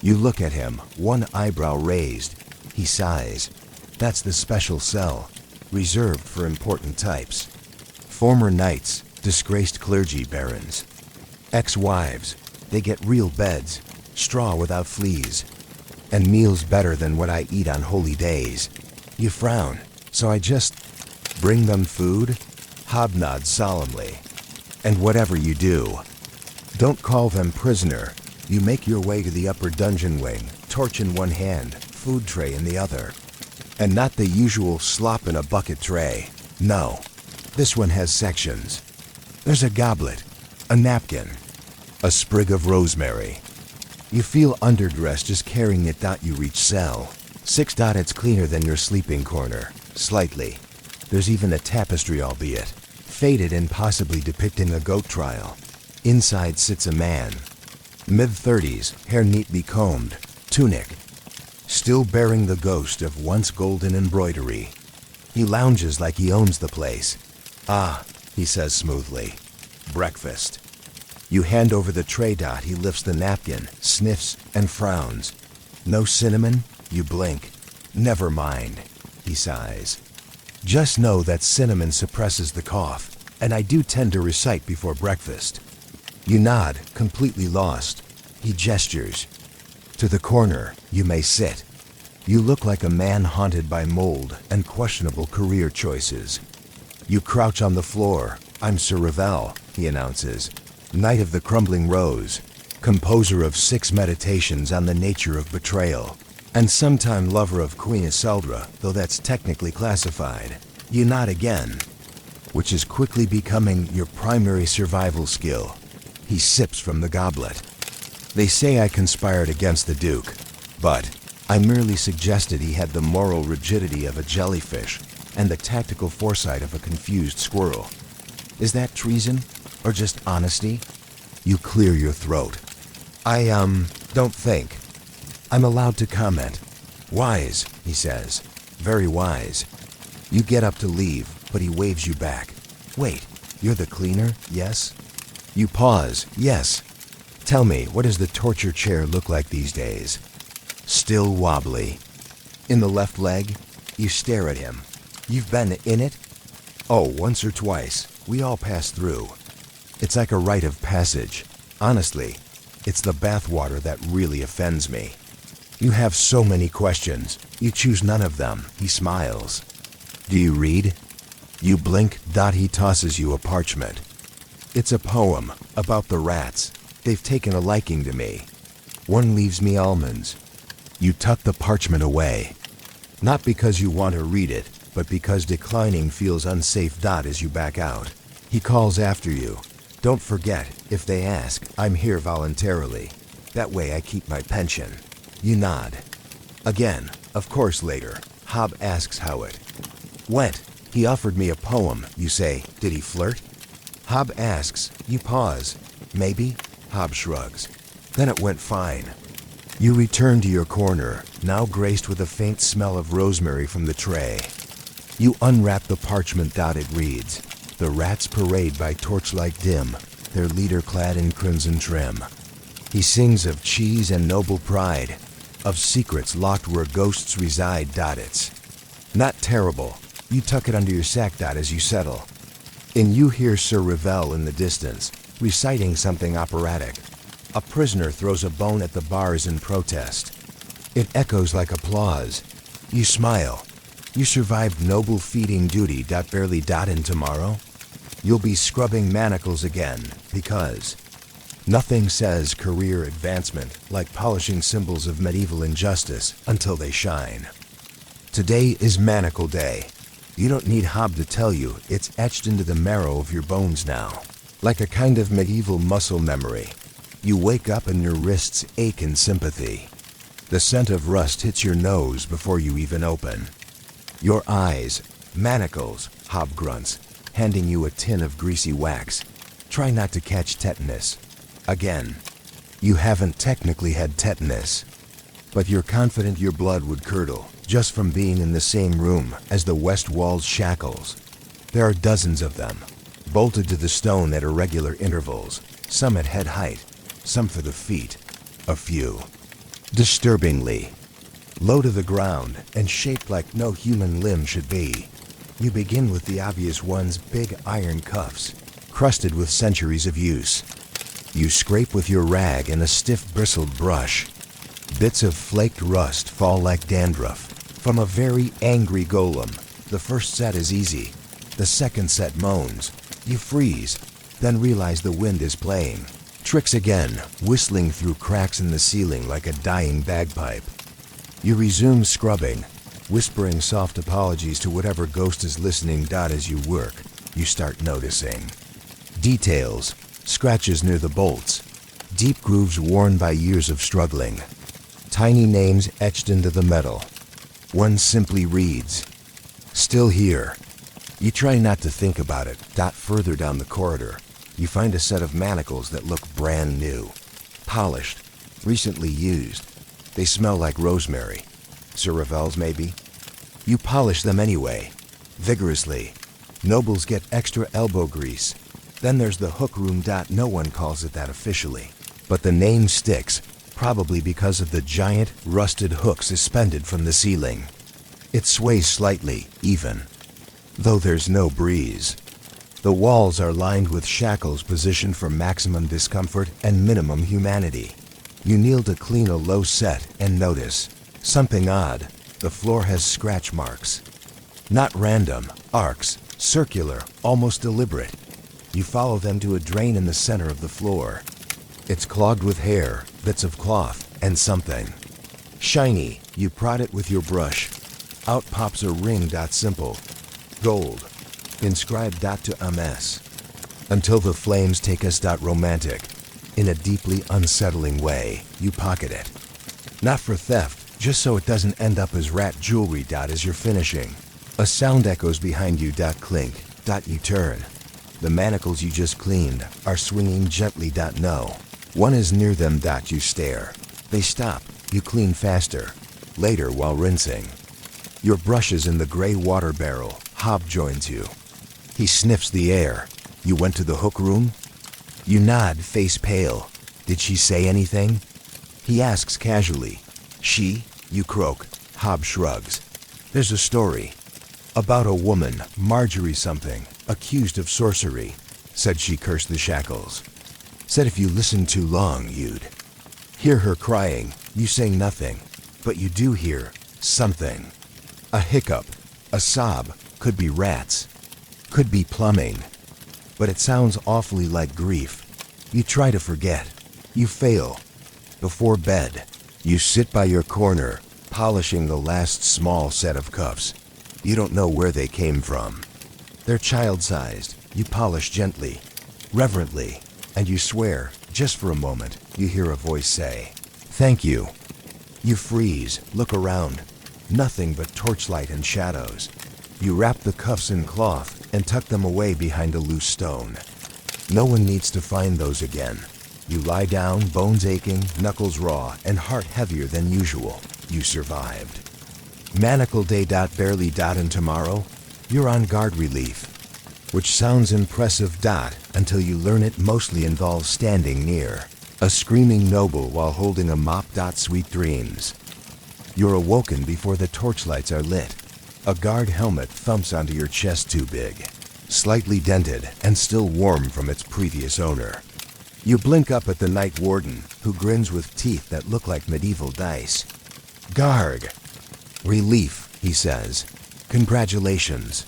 You look at him, one eyebrow raised. He sighs. That's the special cell, reserved for important types. Former knights, disgraced clergy barons. Ex-wives, they get real beds, straw without fleas, and meals better than what I eat on holy days. You frown, so I just bring them food? Hob nods solemnly. And whatever you do, don't call them prisoner. You make your way to the upper dungeon wing, torch in one hand, food tray in the other. And not the usual slop in a bucket tray. No, this one has sections. There's a goblet, a napkin, a sprig of rosemary. You feel underdressed just carrying it. You reach cell 6. It's cleaner than your sleeping corner, slightly. There's even a tapestry, albeit faded and possibly depicting a goat trial. Inside sits a man, mid-30s, hair neatly combed, tunic, still bearing the ghost of once golden embroidery. He lounges like he owns the place. Ah, he says smoothly. Breakfast. You hand over the tray. He lifts the napkin, sniffs, and frowns. No cinnamon? You blink. Never mind, he sighs. Just know that cinnamon suppresses the cough, and I do tend to recite before breakfast. You nod, completely lost. He gestures. To the corner, you may sit. You look like a man haunted by mold and questionable career choices. You crouch on the floor. I'm Sir Ravel, he announces. Knight of the Crumbling Rose, composer of 6 meditations on the nature of betrayal, and sometime lover of Queen Iseldra, though that's technically classified. You nod again, which is quickly becoming your primary survival skill. He sips from the goblet. They say I conspired against the Duke, but I merely suggested he had the moral rigidity of a jellyfish and the tactical foresight of a confused squirrel. Is that treason, or just honesty? You clear your throat. I don't think. I'm allowed to comment. Wise, he says. Very wise. You get up to leave, but he waves you back. Wait, you're the cleaner, yes? You pause, yes. Tell me, what does the torture chair look like these days? Still wobbly. In the left leg? You stare at him. You've been in it? Oh, once or twice. We all pass through. It's like a rite of passage. Honestly, it's the bathwater that really offends me. You have so many questions. You choose none of them. He smiles. Do you read? You blink. He tosses you a parchment. It's a poem about the rats. They've taken a liking to me. One leaves me almonds. You tuck the parchment away. Not because you want to read it, but because declining feels unsafe. As you back out, he calls after you. Don't forget, if they ask, I'm here voluntarily. That way I keep my pension. You nod. Again, of course later, Hob asks how it went. He offered me a poem, you say. Did he flirt? Hob asks. You pause. Maybe? Hob shrugs. Then it went fine. You return to your corner, now graced with a faint smell of rosemary from the tray. You unwrap the parchment. It reads, "The rats parade by torchlight dim, their leader clad in crimson trim." He sings of cheese and noble pride, of secrets locked where ghosts reside. It's not terrible. You tuck it under your sack. As you settle. And you hear Sir Ravel in the distance, reciting something operatic. A prisoner throws a bone at the bars in protest. It echoes like applause. You smile. You survived noble feeding duty. Barely. And tomorrow? You'll be scrubbing manacles again, because nothing says career advancement like polishing symbols of medieval injustice until they shine. Today is Manacle Day. You don't need Hob to tell you, it's etched into the marrow of your bones now, like a kind of medieval muscle memory. You wake up and your wrists ache in sympathy. The scent of rust hits your nose before you even open. Your eyes, manacles, Hob grunts, handing you a tin of greasy wax. Try not to catch tetanus. Again. You haven't technically had tetanus. But you're confident your blood would curdle just from being in the same room as the west wall's shackles. There are dozens of them, bolted to the stone at irregular intervals, some at head height, some for the feet, a few. Disturbingly low to the ground and shaped like no human limb should be. You begin with the obvious ones, big iron cuffs, crusted with centuries of use. You scrape with your rag and a stiff bristled brush. Bits of flaked rust fall like dandruff from a very angry golem. The first set is easy. The second set moans. You freeze, then realize the wind is playing. Tricks again, whistling through cracks in the ceiling like a dying bagpipe. You resume scrubbing, whispering soft apologies to whatever ghost is listening. As you work, you start noticing details, scratches near the bolts, deep grooves worn by years of struggling, tiny names etched into the metal. One simply reads, "Still here." You try not to think about it. Further down the corridor, you find a set of manacles that look brand new, polished, recently used. They smell like rosemary. Ceravels, maybe? You polish them anyway, vigorously. Nobles get extra elbow grease. Then there's the hook room. No one calls it that officially, but the name sticks, probably because of the giant, rusted hook suspended from the ceiling. It sways slightly, even, though there's no breeze. The walls are lined with shackles positioned for maximum discomfort and minimum humanity. You kneel to clean a low set and notice something odd. The floor has scratch marks. Not random, arcs, circular, almost deliberate. You follow them to a drain in the center of the floor. It's clogged with hair, bits of cloth, and something shiny. You prod it with your brush. Out pops a ring. Simple, gold, inscribed to MS. Until the flames take us. Romantic. In a deeply unsettling way, you pocket it. Not for theft, just so it doesn't end up as rat jewelry. As you're finishing, a sound echoes behind you. Clink. You turn. The manacles you just cleaned are swinging gently. No. One is near them. You stare. They stop. You clean faster. Later, while rinsing, your brush is in the gray water barrel. Hob joins you. He sniffs the air. You went to the hook room? You nod, face pale. Did she say anything? He asks casually. She? You croak. Hob shrugs. There's a story about a woman, Marjorie something, accused of sorcery. Said she cursed the shackles. Said if you listened too long, you'd hear her crying. You say nothing, but you do hear something. A hiccup, a sob, could be rats, could be plumbing, but it sounds awfully like grief. You try to forget. You fail. Before bed, you sit by your corner, polishing the last small set of cuffs. You don't know where they came from. They're child-sized. You polish gently, reverently, and you swear, just for a moment, you hear a voice say, "Thank you." You freeze, look around. Nothing but torchlight and shadows. You wrap the cuffs in cloth and tuck them away behind a loose stone. No one needs to find those again. You lie down, bones aching, knuckles raw, and heart heavier than usual. You survived. Manacle day. Barely. And tomorrow, you're on guard relief, which sounds impressive. Until you learn it mostly involves standing near a screaming noble while holding a mop. Sweet dreams. You're awoken before the torchlights are lit. A guard helmet thumps onto your chest. Too big, slightly dented, and still warm from its previous owner. You blink up at the night warden, who grins with teeth that look like medieval dice. "Garg." "Relief," he says. "Congratulations.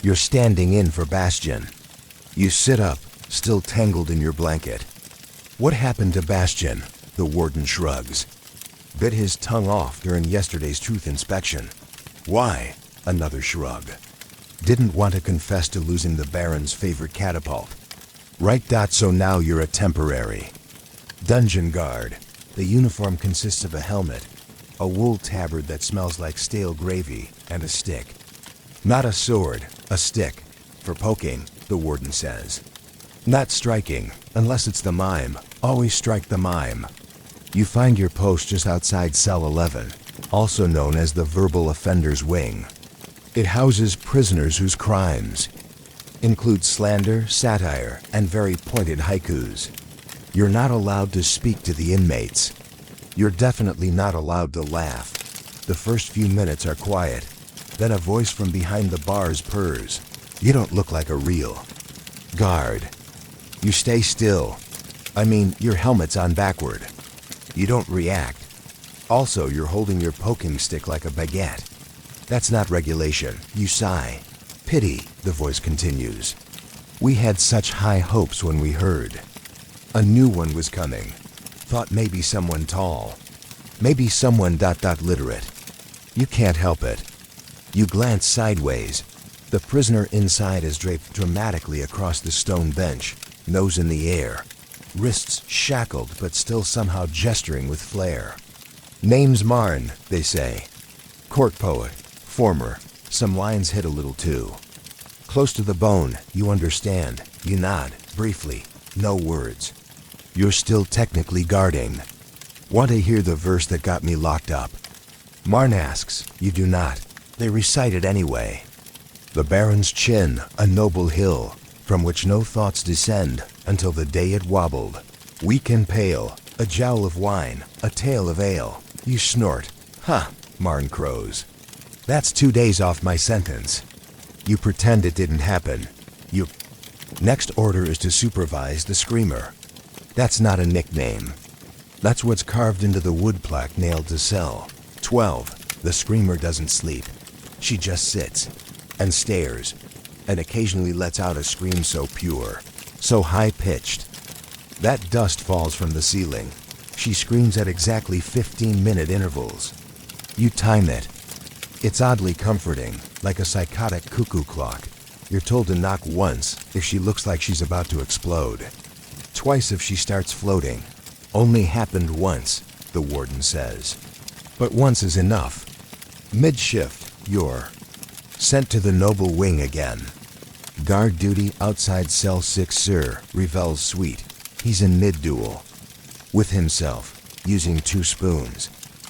You're standing in for Bastion." You sit up, still tangled in your blanket. "What happened to Bastion?" The warden shrugs. "Bit his tongue off during yesterday's truth inspection." "Why?" Another shrug. "Didn't want to confess to losing the Baron's favorite catapult." "Right. So now you're a temporary dungeon guard." The uniform consists of a helmet, a wool tabard that smells like stale gravy, and a stick. "Not a sword, a stick. For poking," the warden says. "Not striking, unless it's the mime. Always strike the mime." You find your post just outside cell 11, also known as the verbal offender's wing. It houses prisoners whose crimes include slander, satire, and very pointed haikus. You're not allowed to speak to the inmates. You're definitely not allowed to laugh. The first few minutes are quiet. Then a voice from behind the bars purrs. You don't look like a real guard. You stay still. I mean, your helmet's on backward. You don't react. Also, you're holding your poking stick like a baguette. That's not regulation. You sigh. Pity, the voice continues. We had such high hopes when we heard. A new one was coming. Thought maybe someone tall. Maybe someone ... literate. You can't help it. You glance sideways. The prisoner inside is draped dramatically across the stone bench, nose in the air, wrists shackled but still somehow gesturing with flair. Name's Marn, they say. Court poet, former. Some lines hit a little too. Close to the bone, you understand. You nod, briefly. No words. You're still technically guarding. Want to hear the verse that got me locked up? Marn asks. You do not. They recite it anyway. The Baron's chin, a noble hill, from which no thoughts descend until the day it wobbled. Weak and pale, a jowl of wine, a tale of ale. You snort. Huh, Marn crows. That's 2 days off my sentence. You pretend it didn't happen. You... Next order is to supervise the screamer. That's not a nickname. That's what's carved into the wood plaque nailed to cell 12. The screamer doesn't sleep. She just sits and stares and occasionally lets out a scream so pure, so high-pitched. That dust falls from the ceiling. She screams at exactly 15-minute intervals. You time it. It's oddly comforting, like a psychotic cuckoo clock. You're told to knock once if she looks like she's about to explode. Twice if she starts floating. Only happened once, the warden says. But once is enough. Mid-shift, you're sent to the noble wing again. Guard duty outside cell 6 Sir Revel's suite. He's in mid-duel. With himself, using 2 spoons.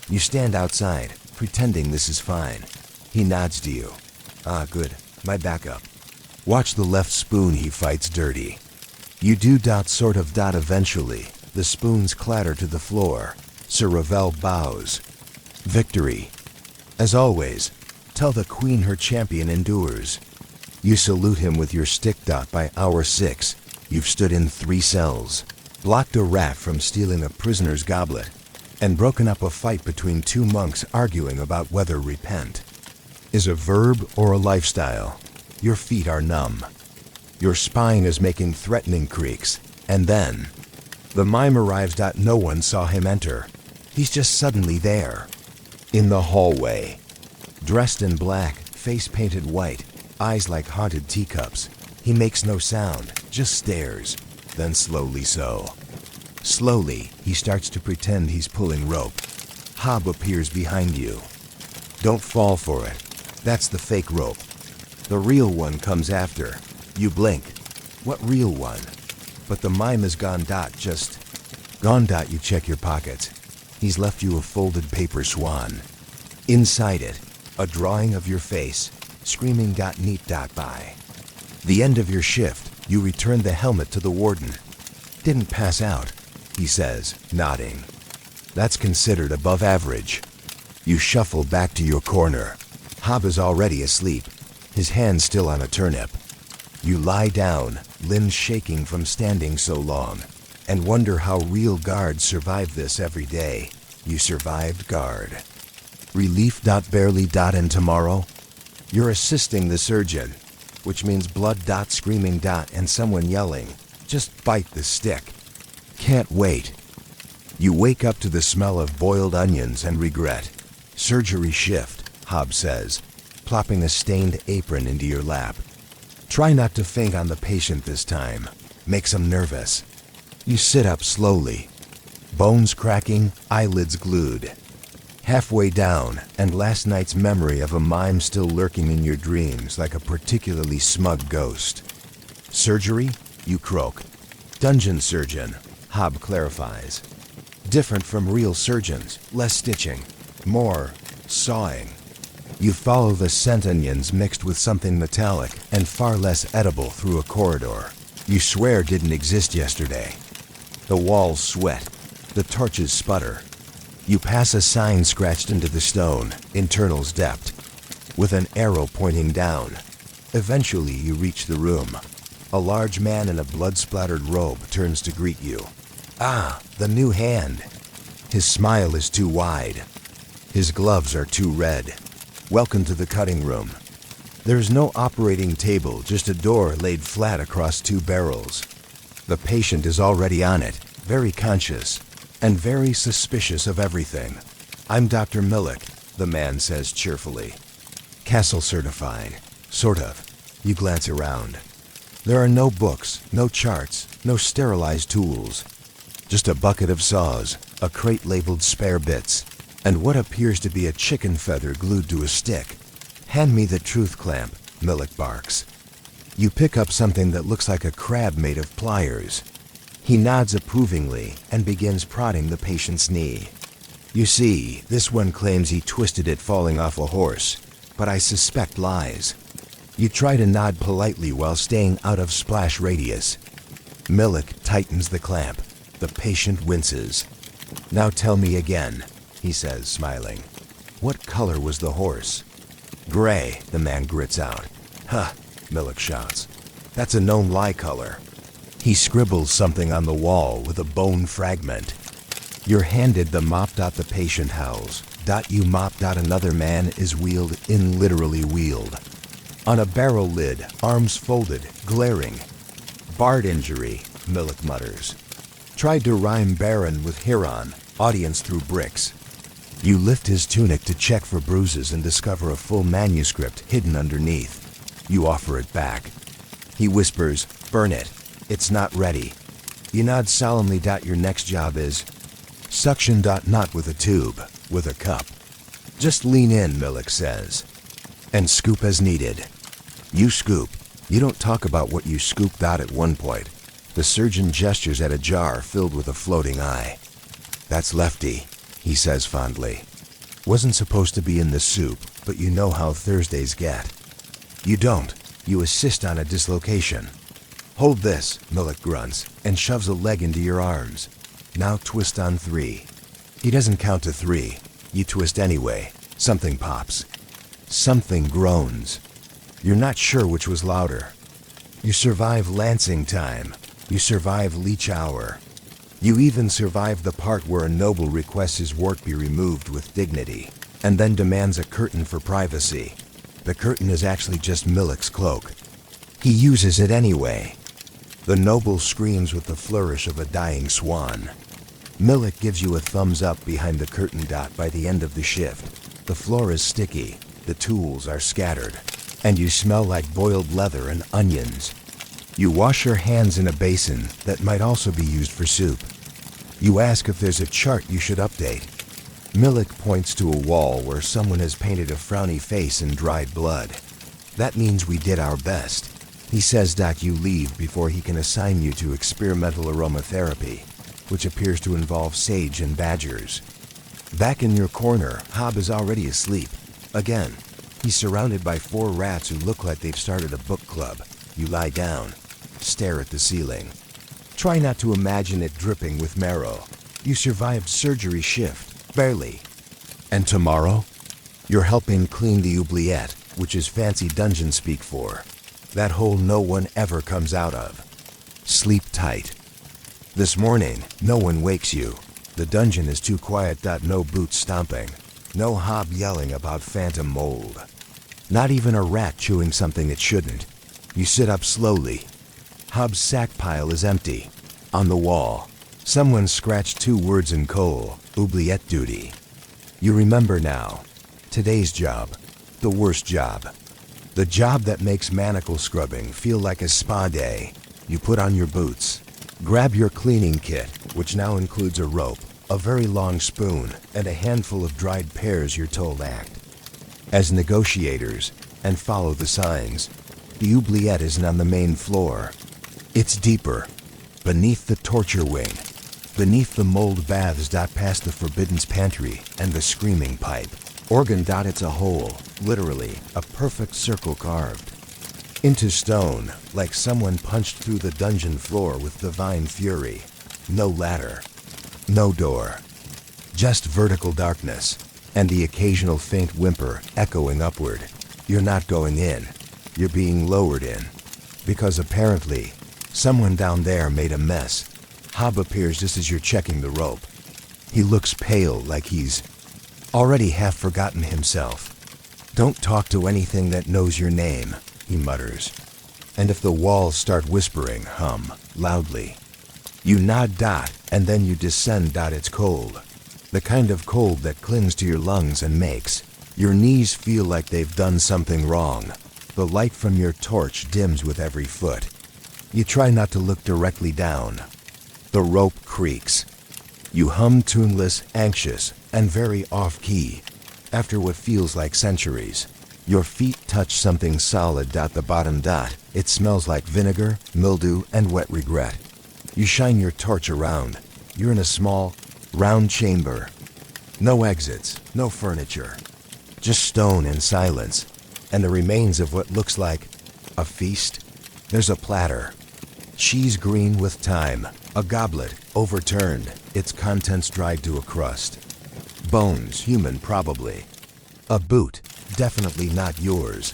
You stand outside, pretending this is fine. He nods to you. Ah, good. My backup. Watch the left spoon he fights dirty. You do ... eventually. The spoons clatter to the floor. Sir Revel bows. Victory. As always, tell the queen her champion endures. You salute him with your stick. By hour 6, you've stood in 3 cells, blocked a rat from stealing a prisoner's goblet, and broken up a fight between 2 monks arguing about whether repent is a verb or a lifestyle. Your feet are numb. Your spine is making threatening creaks. And then, the mime arrives. No one saw him enter. He's just suddenly there. In the hallway. Dressed in black, face painted white, eyes like haunted teacups. He makes no sound, just stares. Then slowly he starts to pretend he's pulling rope. Hob appears behind you. Don't fall for it. That's the fake rope. The real one comes after. You blink. What real one? But the mime is gone. Just gone. You check your pockets. He's left you a folded paper swan. Inside it, a drawing of your face, screaming neat. By the end of your shift, you return the helmet to the warden. Didn't pass out, he says, nodding. That's considered above average. You shuffle back to your corner. Hob is already asleep, his hand still on a turnip. You lie down, limbs shaking from standing so long, and wonder how real guards survive this every day. You survived guard. Relief. Barely. And tomorrow? You're assisting the surgeon, which means blood. Screaming. And someone yelling, just bite the stick. Can't wait. You wake up to the smell of boiled onions and regret. Surgery shift, Hob says, plopping a stained apron into your lap. Try not to faint on the patient this time. Makes him nervous. You sit up slowly. Bones cracking, eyelids glued. Halfway down, and last night's memory of a mime still lurking in your dreams like a particularly smug ghost. Surgery? You croak. Dungeon surgeon, Hob clarifies. Different from real surgeons, less stitching, more sawing. You follow the scent onions mixed with something metallic and far less edible through a corridor you swear didn't exist yesterday. The walls sweat, the torches sputter. You pass a sign scratched into the stone, internals depth, with an arrow pointing down. Eventually you reach the room. A large man in a blood-splattered robe turns to greet you. Ah, the new hand. His smile is too wide. His gloves are too red. Welcome to the cutting room. There's no operating table, just a door laid flat across two barrels. The patient is already on it, very conscious, and very suspicious of everything. I'm Dr. Millick, the man says cheerfully. Castle certified. Sort of. You glance around. There are no books, no charts, no sterilized tools. Just a bucket of saws, a crate labeled spare bits, and what appears to be a chicken feather glued to a stick. Hand me the truth clamp, Millick barks. You pick up something that looks like a crab made of pliers. He nods approvingly and begins prodding the patient's knee. You see, this one claims he twisted it falling off a horse, but I suspect lies. You try to nod politely while staying out of splash radius. Millick tightens the clamp. The patient winces. Now tell me again, he says, smiling. What color was the horse? Gray, the man grits out. Huh, Millick shouts. That's a known lie color. He scribbles something on the wall with a bone fragment. You're handed the mop. The patient howls. You mop. Another man is wheeled in, literally wheeled. On a barrel lid, arms folded, glaring. Bard injury, Millick mutters. Tried to rhyme Baron with Huron, audience through bricks. You lift his tunic to check for bruises and discover a full manuscript hidden underneath. You offer it back. He whispers, burn it. It's not ready. You nod solemnly. Your next job is suction. Not with a tube, with a cup. Just lean in, Millick says, and scoop as needed. You scoop. You don't talk about what you scooped out at one point. The surgeon gestures at a jar filled with a floating eye. That's Lefty, he says fondly. Wasn't supposed to be in the soup, but you know how Thursdays get. You don't. You assist on a dislocation. Hold this, Millick grunts, and shoves a leg into your arms. Now twist on 3. He doesn't count to 3. You twist anyway. Something pops. Something groans. You're not sure which was louder. You survive lancing time. You survive leech hour. You even survive the part where a noble requests his wart be removed with dignity, and then demands a curtain for privacy. The curtain is actually just Millick's cloak. He uses it anyway. The noble screams with the flourish of a dying swan. Millick gives you a thumbs up behind the curtain. By the end of the shift, the floor is sticky, the tools are scattered, and you smell like boiled leather and onions. You wash your hands in a basin that might also be used for soup. You ask if there's a chart you should update. Millick points to a wall where someone has painted a frowny face in dried blood. That means we did our best. He says you leave before he can assign you to experimental aromatherapy, which appears to involve sage and badgers. Back in your corner, Hob is already asleep. Again, he's surrounded by 4 rats who look like they've started a book club. You lie down, stare at the ceiling. Try not to imagine it dripping with marrow. You survived surgery shift, barely. And tomorrow? You're helping clean the oubliette, which is fancy dungeon speak for that hole no one ever comes out of. Sleep tight. This morning, no one wakes you. The dungeon is too quiet. No boots stomping. No Hob yelling about phantom mold. Not even a rat chewing something it shouldn't. You sit up slowly. Hob's sack pile is empty. On the wall, someone scratched 2 words in coal, oubliette duty. You remember now. Today's job. The worst job. The job that makes manacle scrubbing feel like a spa day. You put on your boots. Grab your cleaning kit, which now includes a rope, a very long spoon, and a handful of dried pears. You're told act as negotiators and follow the signs. The oubliette isn't on the main floor. It's deeper, beneath the torture wing. Beneath the mold baths. Past the forbidden's pantry and the screaming pipe. Organ. It's a hole, literally, a perfect circle carved into stone, like someone punched through the dungeon floor with divine fury. No ladder, no door, just vertical darkness, and the occasional faint whimper echoing upward. You're not going in, you're being lowered in, because apparently, someone down there made a mess. Hob appears just as you're checking the rope. He looks pale, like he's already half forgotten himself. Don't talk to anything that knows your name, he mutters. And if the walls start whispering, hum loudly. You nod. And then you descend. It's cold. The kind of cold that clings to your lungs and makes your knees feel like they've done something wrong. The light from your torch dims with every foot. You try not to look directly down. The rope creaks. You hum, tuneless, anxious, and very off-key. After what feels like centuries, your feet touch something solid. The bottom. It smells like vinegar, mildew, and wet regret. You shine your torch around. You're in a small, round chamber. No exits, no furniture. Just stone and silence, and the remains of what looks like a feast. There's a platter. Cheese green with thyme. A goblet, overturned, its contents dried to a crust. Bones, human probably. A boot, definitely not yours.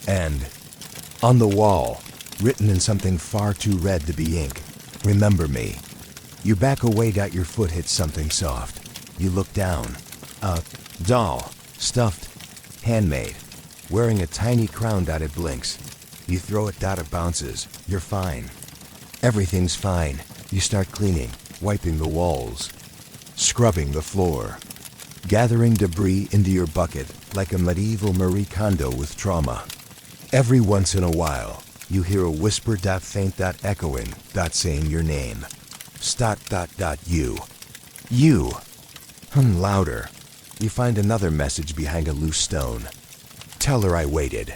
And on the wall, written in something far too red to be ink, remember me. You back away. Your foot hits something soft. You look down. A doll, stuffed, handmade, wearing a tiny crown. It blinks. You throw it. It bounces. You're fine. Everything's fine. You start cleaning, wiping the walls, scrubbing the floor, gathering debris into your bucket like a medieval Marie Kondo with trauma. Every once in a while, you hear a whisper. Faint. Echoing. Saying your name. You. You. Louder. You find another message behind a loose stone. Tell her I waited.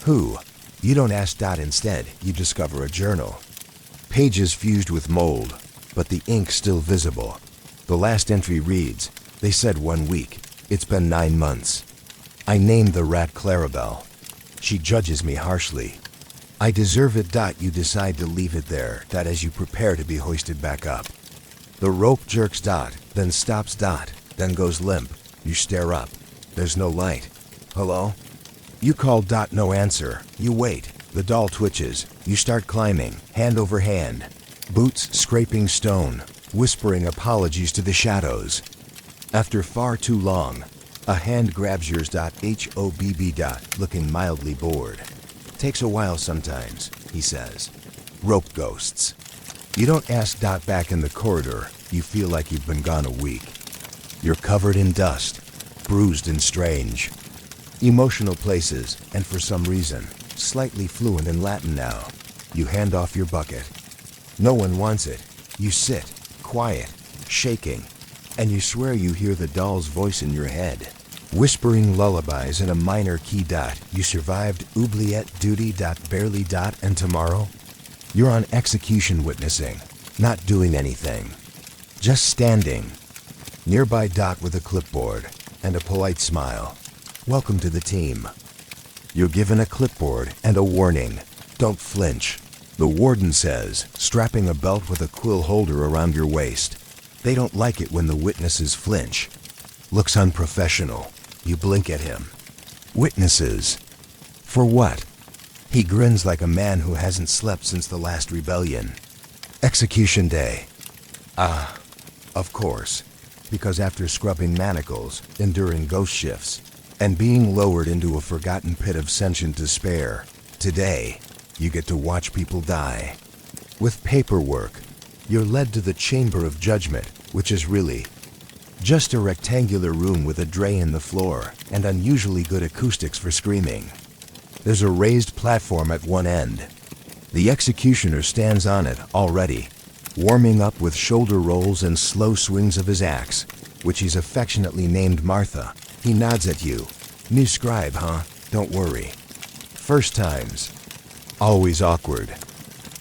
Who? You don't ask. Instead, you discover a journal. Pages fused with mold, but the ink still visible. The last entry reads, they said 1 week. It's been 9 months. I named the rat Clarabelle. She judges me harshly. I deserve it. You decide to leave it there. As you prepare to be hoisted back up. The rope jerks. Then stops. Then goes limp. You stare up. There's no light. Hello? You call. No answer. You wait. The doll twitches. You start climbing, hand over hand. Boots scraping stone, whispering apologies to the shadows. After far too long, a hand grabs yours. Hobb. Looking mildly bored. Takes a while sometimes, he says. Rope ghosts. You don't ask. Back in the corridor, you feel like you've been gone a week. You're covered in dust, bruised and strange. Emotional places, and for some reason, slightly fluent in Latin now. You hand off your bucket. No one wants it. You sit, quiet, shaking, and you swear you hear the doll's voice in your head, whispering lullabies in a minor key. You survived oubliette duty. Barely. And tomorrow? You're on execution witnessing, not doing anything. Just standing. Nearby. With a clipboard and a polite smile. Welcome to the team. You're given a clipboard and a warning. Don't flinch. The warden says, strapping a belt with a quill holder around your waist. They don't like it when the witnesses flinch. Looks unprofessional. You blink at him. Witnesses? For what? He grins like a man who hasn't slept since the last rebellion. Execution day. Ah, of course. Because after scrubbing manacles, enduring ghost shifts, and being lowered into a forgotten pit of sentient despair, today, you get to watch people die. With paperwork, you're led to the Chamber of Judgment, which is really just a rectangular room with a drain in the floor and unusually good acoustics for screaming. There's a raised platform at one end. The executioner stands on it already, warming up with shoulder rolls and slow swings of his axe, which he's affectionately named Martha. He nods at you. New scribe, huh? Don't worry. First times. Always awkward.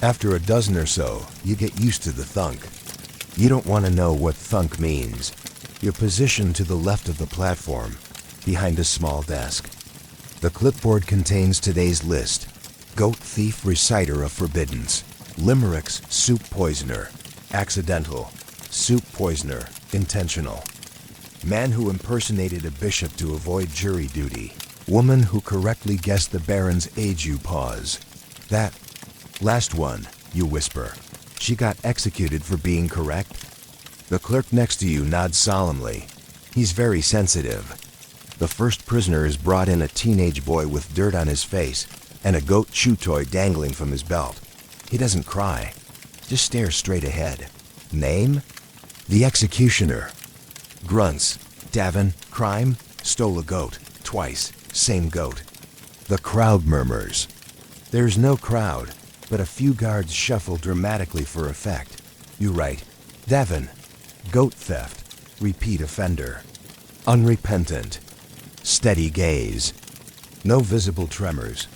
After a dozen or so, you get used to the thunk. You don't want to know what thunk means. You're positioned to the left of the platform, behind a small desk. The clipboard contains today's list: goat thief, reciter of forbiddens; limericks, soup poisoner; accidental, soup poisoner, intentional; man who impersonated a bishop to avoid jury duty; woman who correctly guessed the baron's age. You pause. That last one, you whisper. She got executed for being correct? The clerk next to you nods solemnly. He's very sensitive. The first prisoner is brought in, a teenage boy with dirt on his face and a goat chew toy dangling from his belt. He doesn't cry, just stares straight ahead. Name? The executioner. Grunts. Davin. Crime? Stole a goat. Twice. Same goat. The crowd murmurs. There's no crowd, but a few guards shuffle dramatically for effect. You write, Davin. Goat theft. Repeat offender. Unrepentant. Steady gaze. No visible tremors.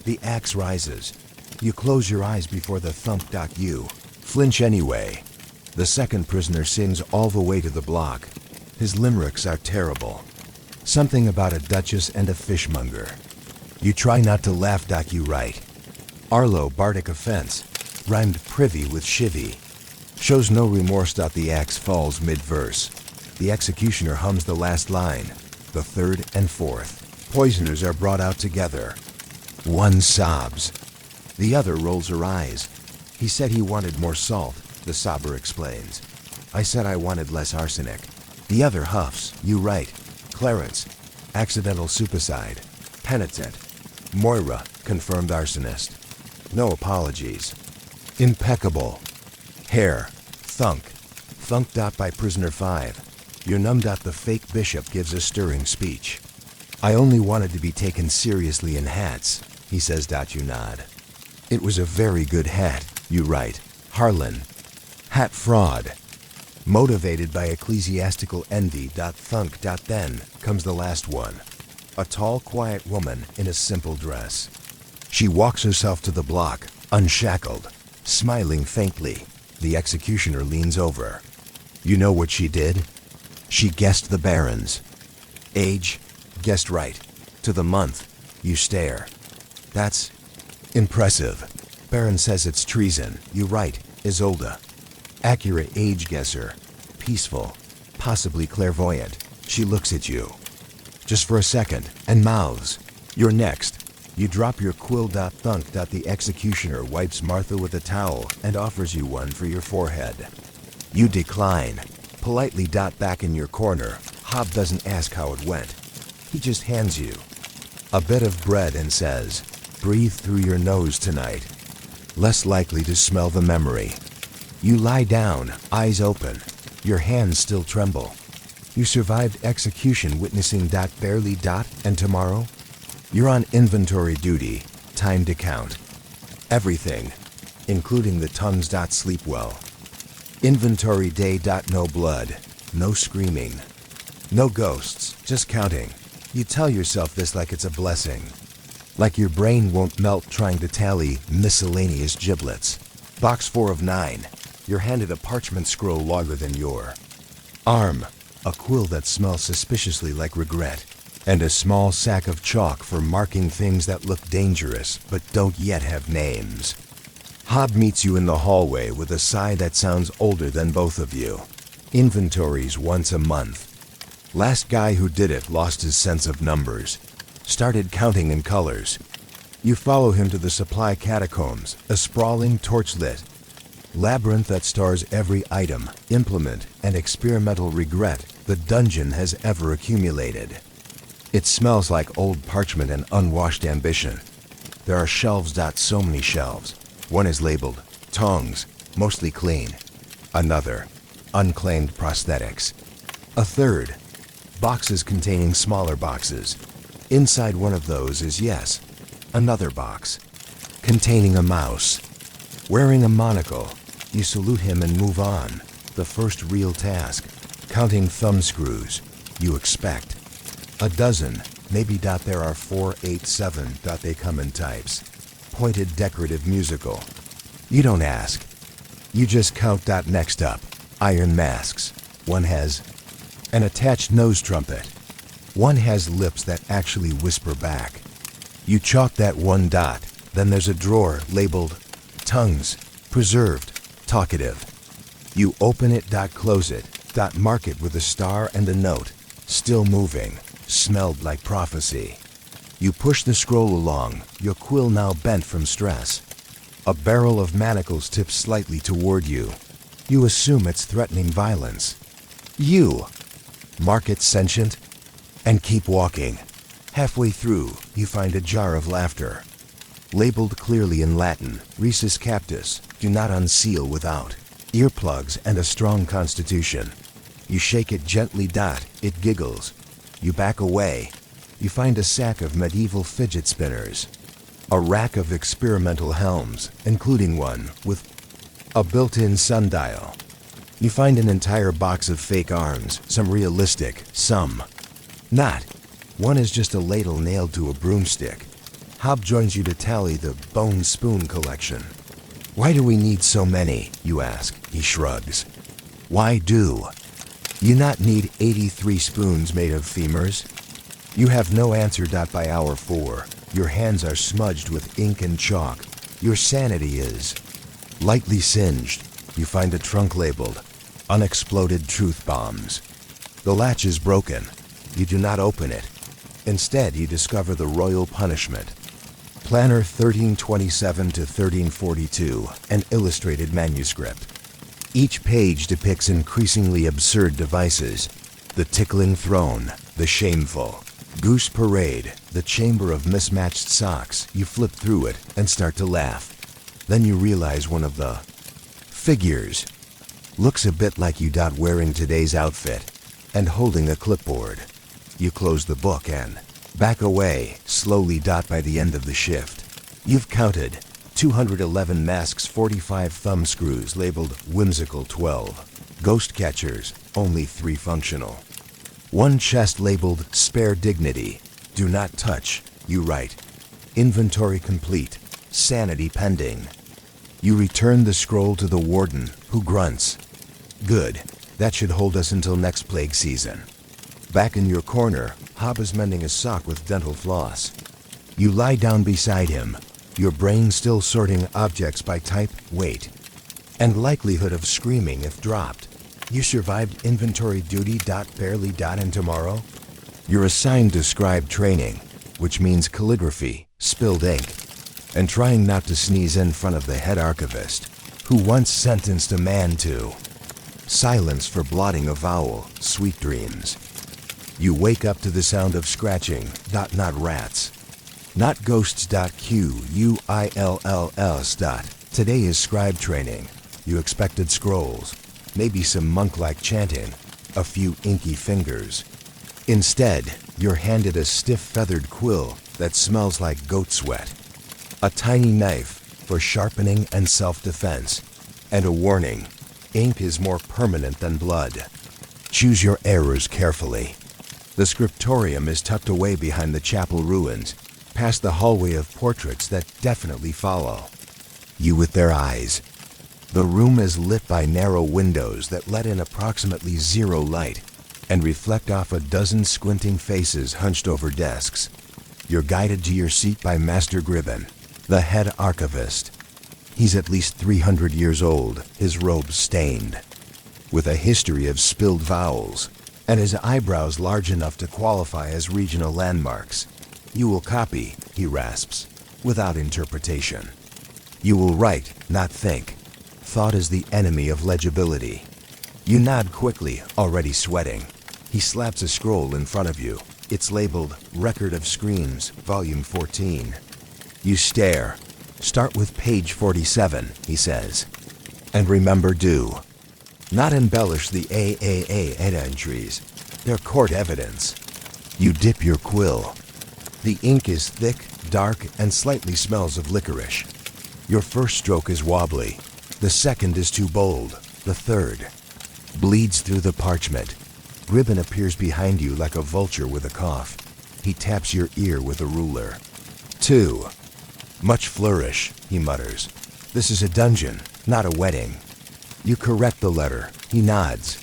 The axe rises. You close your eyes before the thump. You flinch anyway. The second prisoner sings all the way to the block. His limericks are terrible. Something about a duchess and a fishmonger. You try not to laugh. You write, Arlo Bardic offense. Rhymed privy with chivy. Shows no remorse. The axe falls mid-verse. The executioner hums the last line. The third and fourth poisoners are brought out together. One sobs. The other rolls her eyes. He said he wanted more salt, the sobber explains. I said I wanted less arsenic. The other huffs. You write, Clarence. Accidental suicide. Penitent. Moira. Confirmed arsonist. No apologies. Impeccable. Hair. Thunk. Thunk. By prisoner 5. You're numb. The fake bishop gives a stirring speech. I only wanted to be taken seriously in hats, he says. You nod. It was a very good hat, you write. Harlan. Hat fraud. Motivated by ecclesiastical envy. Thunk. Then comes the last one. A tall, quiet woman in a simple dress. She walks herself to the block, unshackled, smiling faintly. The executioner leans over. You know what she did? She guessed the baron's age. Guessed right. To the month. You stare. That's impressive. Baron says it's treason. You write, Isolde. Accurate age guesser. Peaceful. Possibly clairvoyant. She looks at you. Just for a second, and mouths. You're next. You drop your quill. Thunk. The executioner wipes Martha with a towel and offers you one for your forehead. You decline. Politely. Back in your corner, Hob doesn't ask how it went. He just hands you a bit of bread and says, breathe through your nose tonight. Less likely to smell the memory. You lie down, eyes open. Your hands still tremble. You survived execution, witnessing. Barely. And tomorrow? You're on inventory duty. Time to count. Everything, including the tongues. Sleep well. Inventory day. No blood. No screaming. No ghosts. Just counting. You tell yourself this like it's a blessing. Like your brain won't melt trying to tally miscellaneous giblets. Box 4 of 9. You're handed a parchment scroll longer than your arm. A quill that smells suspiciously like regret. And a small sack of chalk for marking things that look dangerous but don't yet have names. Hob meets you in the hallway with a sigh that sounds older than both of you. Inventories once a month. Last guy who did it lost his sense of numbers. Started counting in colors. You follow him to the supply catacombs, a sprawling torchlit labyrinth that stars every item, implement, and experimental regret the dungeon has ever accumulated. It smells like old parchment and unwashed ambition. There are shelves. So many shelves. One is labeled tongs, mostly clean. Another, unclaimed prosthetics. A third, boxes containing smaller boxes. Inside one of those is, yes, another box containing a mouse. Wearing a monocle, you salute him and move on. The first real task, counting thumb screws. You expect a dozen, maybe. There are 4, 8, 7. They come in types. Pointed, decorative, musical. You don't ask. You just count. Next up, iron masks. One has an attached nose trumpet. One has lips that actually whisper back. You chalk that one dot, then there's a drawer labeled tongues, preserved, talkative. You open it, close it, mark it with a star and a note, still moving, smelled like prophecy. You push the scroll along, your quill now bent from stress. A barrel of manacles tips slightly toward you. You assume it's threatening violence. You mark it sentient and keep walking. Halfway through, you find a jar of laughter. Labeled clearly in Latin, Rhesus Captus, do not unseal without. Earplugs and a strong constitution. You shake it gently, it giggles. You back away. You find a sack of medieval fidget spinners. A rack of experimental helms, including one with a built-in sundial. You find an entire box of fake arms, some realistic, some not. One is just a ladle nailed to a broomstick. Hob joins you to tally the bone spoon collection. Why do we need so many, you ask? He shrugs. Why do you not need 83 spoons made of femurs? You have no answer. By hour 4, your hands are smudged with ink and chalk. Your sanity is lightly singed. You find a trunk labeled unexploded truth bombs. The latch is broken. You do not open it. Instead, you discover the royal punishment. Planner 1327 to 1342, an illustrated manuscript. Each page depicts increasingly absurd devices. The tickling throne, the shameful goose parade, the chamber of mismatched socks. You flip through it and start to laugh. Then you realize one of the figures looks a bit like you. Wearing today's outfit and holding a clipboard. You close the book and back away, slowly. By the end of the shift, you've counted 211 masks, 45 thumb screws labeled whimsical 12, ghost catchers, only 3 functional. One chest labeled spare dignity, do not touch, you write. Inventory complete, sanity pending. You return the scroll to the warden, who grunts. Good, that should hold us until next plague season. Back in your corner, Hob is mending a sock with dental floss. You lie down beside him, your brain still sorting objects by type, weight, and likelihood of screaming if dropped. You survived inventory duty. Barely. And tomorrow? You're assigned to scribe training, which means calligraphy, spilled ink, and trying not to sneeze in front of the head archivist, who once sentenced a man to silence for blotting a vowel, sweet dreams. You wake up to the sound of scratching. Not rats. Not ghosts. Quills. Today is scribe training. You expected scrolls, maybe some monk-like chanting, a few inky fingers. Instead, you're handed a stiff feathered quill that smells like goat sweat, a tiny knife for sharpening and self-defense, and a warning: ink is more permanent than blood. Choose your errors carefully. The scriptorium is tucked away behind the chapel ruins, past the hallway of portraits that definitely follow you with their eyes. The room is lit by narrow windows that let in approximately 0 light and reflect off a dozen squinting faces hunched over desks. You're guided to your seat by Master Gribben, the head archivist. He's at least 300 years old, his robes stained, with a history of spilled vowels, and his eyebrows large enough to qualify as regional landmarks. You will copy, he rasps, without interpretation. You will write, not think. Thought is the enemy of legibility. You nod quickly, already sweating. He slaps a scroll in front of you. It's labeled Record of Screams, Volume 14. You stare. Start with page 47, he says. And remember, do not embellish the AAA entries. They're court evidence. You dip your quill. The ink is thick, dark, and slightly smells of licorice. Your first stroke is wobbly. The second is too bold. The third bleeds through the parchment. Gribben appears behind you like a vulture with a cough. He taps your ear with a ruler. 2. Much flourish, he mutters. This is a dungeon, not a wedding. You correct the letter. He nods.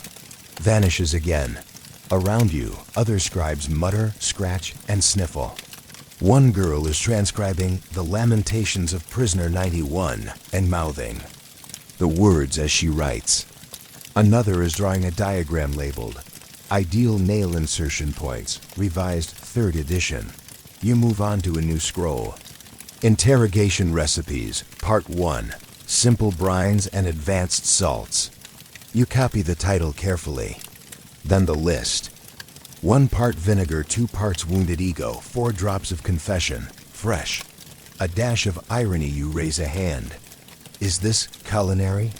Vanishes again. Around you, other scribes mutter, scratch, and sniffle. One girl is transcribing the lamentations of prisoner 91 and mouthing the words as she writes. Another is drawing a diagram labeled Ideal Nail Insertion Points, Revised 3rd Edition. You move on to a new scroll. Interrogation Recipes, Part 1. Simple Brines and Advanced Salts. You copy the title carefully. Then the list. 1 part vinegar, 2 parts wounded ego, 4 drops of confession, fresh. A dash of irony. You raise a hand. Is this culinary?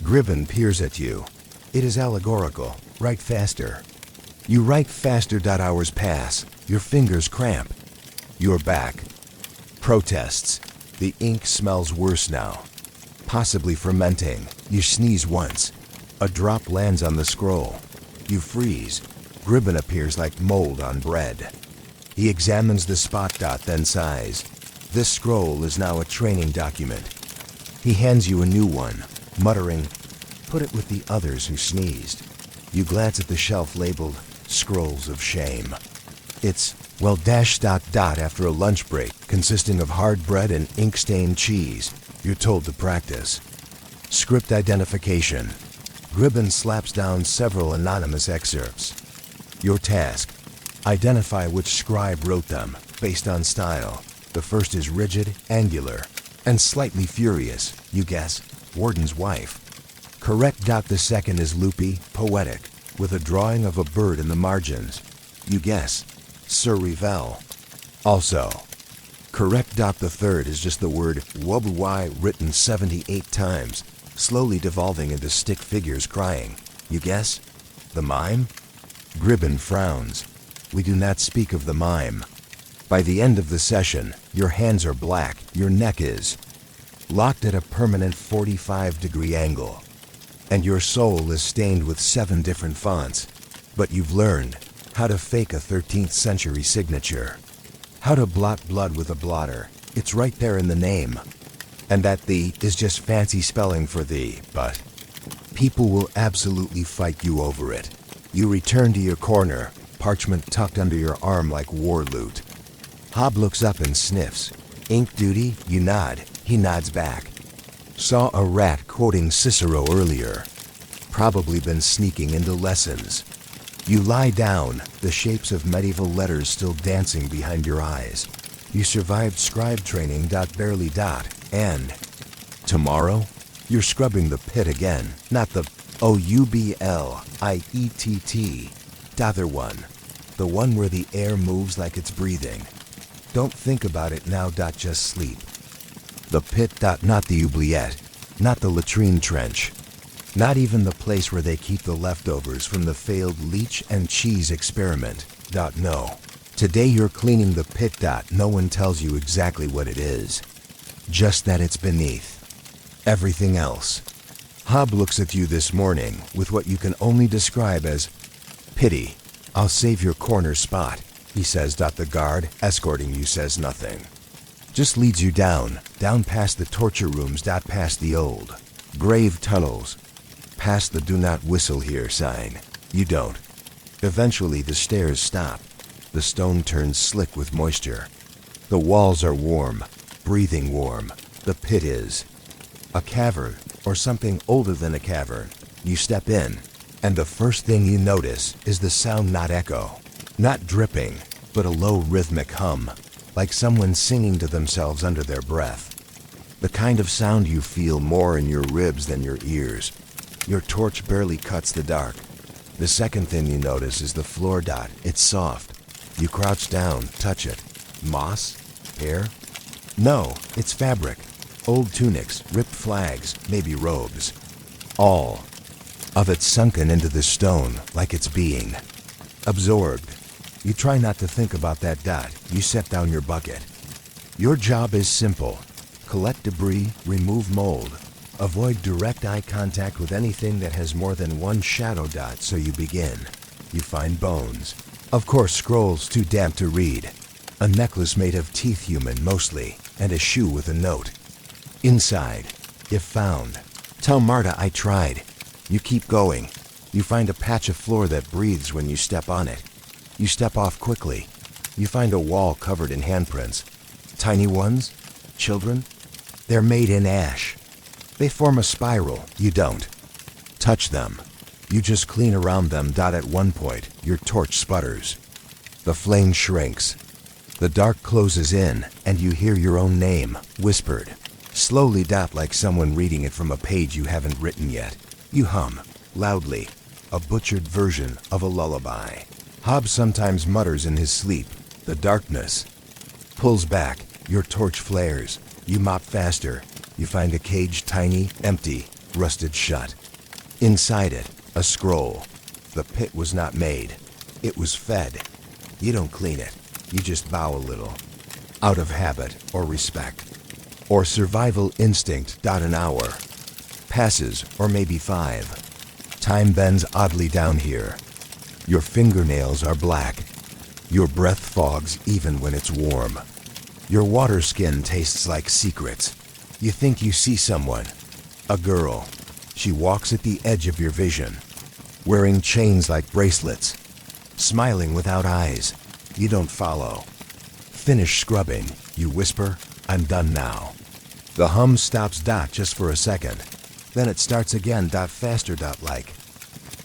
Gribben peers at you. It is allegorical. Write faster. You write faster. Hours pass. Your fingers cramp. You're back. Protests. The ink smells worse now. Possibly fermenting. You sneeze once. A drop lands on the scroll. You freeze. Gribben appears like mold on bread. He examines the spot. Then sighs. This scroll is now a training document. He hands you a new one, muttering, "Put it with the others who sneezed." You glance at the shelf labeled Scrolls of Shame. It's, well, ... after a lunch break consisting of hard bread and ink-stained cheese. You're told to practice. Script identification. Gribben slaps down several anonymous excerpts. Your task. Identify which scribe wrote them, based on style. The first is rigid, angular, and slightly furious. You guess, Warden's wife. Correct. The second is loopy, poetic, with a drawing of a bird in the margins. You guess, Sir Revel. Also, correct. The third is just the word wobuwai written 78 times, slowly devolving into stick figures crying. You guess, the mime? Gribben frowns. We do not speak of the mime. By the end of the session, your hands are black, your neck is locked at a permanent 45-degree angle, and your soul is stained with 7 different fonts. But you've learned how to fake a 13th century signature, how to blot blood with a blotter. It's right there in the name. And that "the" is just fancy spelling for "the," but people will absolutely fight you over it. You return to your corner, parchment tucked under your arm like war loot. Hob looks up and sniffs. Ink duty? You nod. He nods back. Saw a rat quoting Cicero earlier. Probably been sneaking into lessons. You lie down, the shapes of medieval letters still dancing behind your eyes. You survived scribe training. Barely. And tomorrow, you're scrubbing the pit again. Not the oubliett, other one. The one where the air moves like it's breathing. Don't think about it now. Just sleep. The pit. Not the oubliette. Not the latrine trench. Not even the place where they keep the leftovers from the failed leech and cheese experiment. No. Today you're cleaning the pit. No one tells you exactly what it is. Just that it's beneath everything else. Hob looks at you this morning with what you can only describe as pity. I'll save your corner spot, he says. The guard escorting you says nothing. Just leads you down past the torture rooms. Past the old grave tunnels. Past the "Do not whistle here" sign. You don't. Eventually the stairs stop. The stone turns slick with moisture. The walls are warm, breathing warm. The pit is a cavern, or something older than a cavern. You step in, and the first thing you notice is the sound. Not echo, not dripping, but a low rhythmic hum, like someone singing to themselves under their breath. The kind of sound you feel more in your ribs than your ears. Your torch barely cuts the dark. The second thing you notice is the floor. It's soft. You crouch down, touch it. Moss? Hair? No, it's fabric. Old tunics, ripped flags, maybe robes. All of it sunken into the stone like it's being absorbed. You try not to think about that. You set down your bucket. Your job is simple. Collect debris, remove mold. Avoid direct eye contact with anything that has more than one shadow. So you begin. You find bones. Of course, scrolls too damp to read. A necklace made of teeth, human mostly, and a shoe with a note. Inside, if found, Tell Marta I tried. You keep going. You find a patch of floor that breathes when you step on it. You step off quickly. You find a wall covered in handprints. Tiny ones? Children? They're made in ash. They form a spiral. You don't. Touch them. You just clean around them. At one point, your torch sputters. The flame shrinks. The dark closes in, and you hear your own name, whispered. Slowly. Like someone reading it from a page you haven't written yet. You hum, loudly, a butchered version of a lullaby. Hob sometimes mutters in his sleep. The darkness pulls back. Your torch flares. You mop faster. You find a cage, tiny, empty, rusted shut. Inside it, a scroll. The pit was not made. It was fed. You don't clean it. You just bow a little. Out of habit or respect. Or survival instinct. An hour passes, or maybe 5. Time bends oddly down here. Your fingernails are black. Your breath fogs even when it's warm. Your water skin tastes like secrets. You think you see someone. A girl. She walks at the edge of your vision, wearing chains like bracelets, smiling without eyes. You don't follow. Finish scrubbing. You whisper, I'm done now. The hum stops. Just for a second. Then it starts again. Faster. Like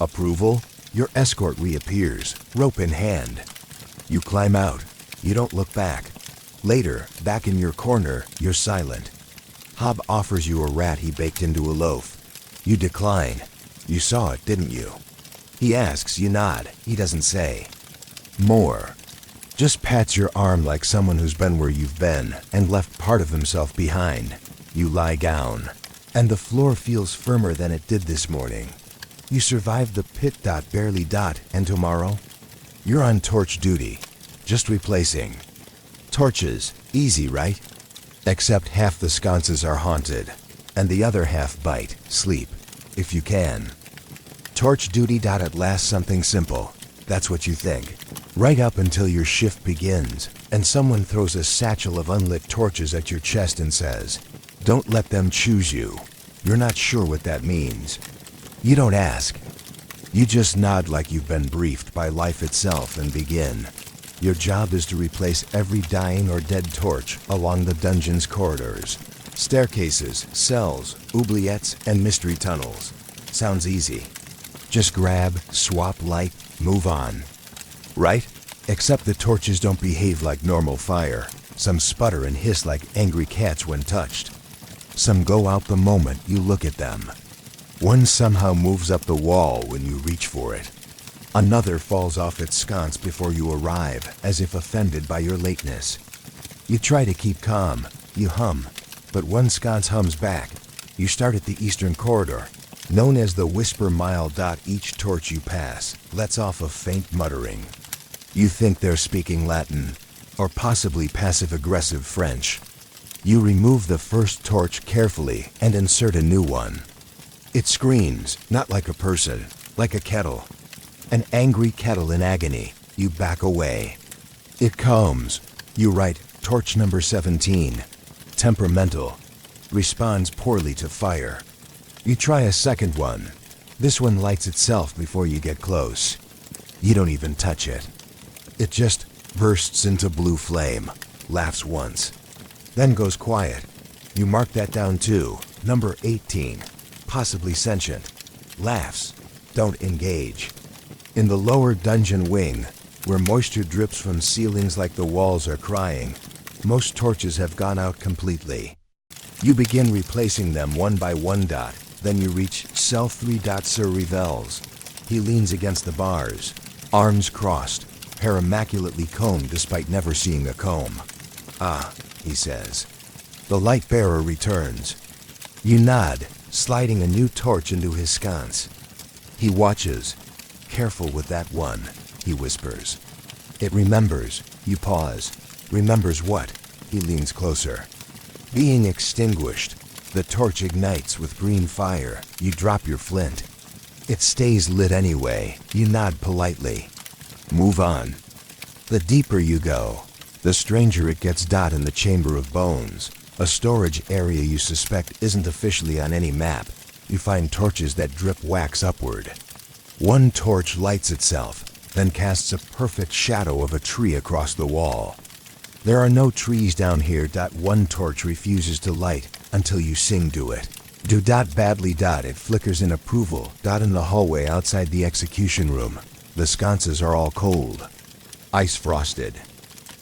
approval. Your escort reappears, rope in hand. You climb out. You don't look back. Later, back in your corner, you're silent. Hob offers you a rat he baked into a loaf. You decline. You saw it, didn't you? He asks. You nod. He doesn't say more. Just pats your arm like someone who's been where you've been and left part of himself behind. You lie down, and the floor feels firmer than it did this morning. You survived the pit. Barely. And tomorrow? You're on torch duty, just replacing. Torches, easy, right? Except half the sconces are haunted, and the other half bite, sleep, if you can. Torch duty. At last something simple. That's what you think. Right up until your shift begins, and someone throws a satchel of unlit torches at your chest and says, don't let them choose you. You're not sure what that means. You don't ask. You just nod like you've been briefed by life itself and begin. Your job is to replace every dying or dead torch along the dungeon's corridors. Staircases, cells, oubliettes, and mystery tunnels. Sounds easy. Just grab, swap, light, move on. Right? Except the torches don't behave like normal fire. Some sputter and hiss like angry cats when touched. Some go out the moment you look at them. One somehow moves up the wall when you reach for it. Another falls off its sconce before you arrive, as if offended by your lateness. You try to keep calm. You hum. But one sconce hums back. You start at the eastern corridor, known as the Whisper Mile. Each torch you pass lets off a faint muttering. You think they're speaking Latin, or possibly passive-aggressive French. You remove the first torch carefully and insert a new one. It screams, not like a person, like a kettle. An angry kettle in agony. You back away. It calms. You write torch number 17. Temperamental. Responds poorly to fire. You try a second one. This one lights itself before you get close. You don't even touch it. It just bursts into blue flame, laughs once, then goes quiet. You mark that down too. Number 18. Possibly sentient. Laughs. Don't engage. In the lower dungeon wing, where moisture drips from ceilings like the walls are crying, most torches have gone out completely. You begin replacing them one by one. Then you reach cell 3. Sir Revels. He leans against the bars, arms crossed, hair immaculately combed despite never seeing a comb. Ah, he says. The light bearer returns. You nod, sliding a new torch into his sconce. He watches. Careful with that one, he whispers. It remembers. You pause. Remembers what? He leans closer. Being extinguished. The torch ignites with green fire. You drop your flint. It stays lit anyway. You nod politely. Move on. The deeper you go, the stranger it gets. In the Chamber of Bones, a storage area you suspect isn't officially on any map. You find torches that drip wax upward. One torch lights itself, then casts a perfect shadow of a tree across the wall. There are no trees down here. One torch refuses to light until you sing to it. Badly. It flickers in approval. In the hallway outside the execution room. The sconces are all cold, ice frosted.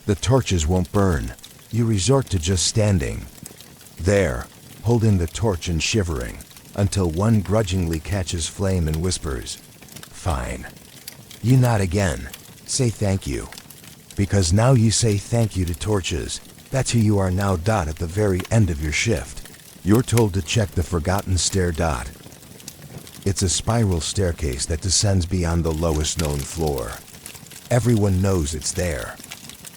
The torches won't burn. You resort to just standing there, holding the torch and shivering, until one grudgingly catches flame and whispers, "Fine." You nod again. Say thank you. Because now you say thank you to torches. That's who you are now. At the very end of your shift, you're told to check the forgotten stair. It's a spiral staircase that descends beyond the lowest known floor. Everyone knows it's there.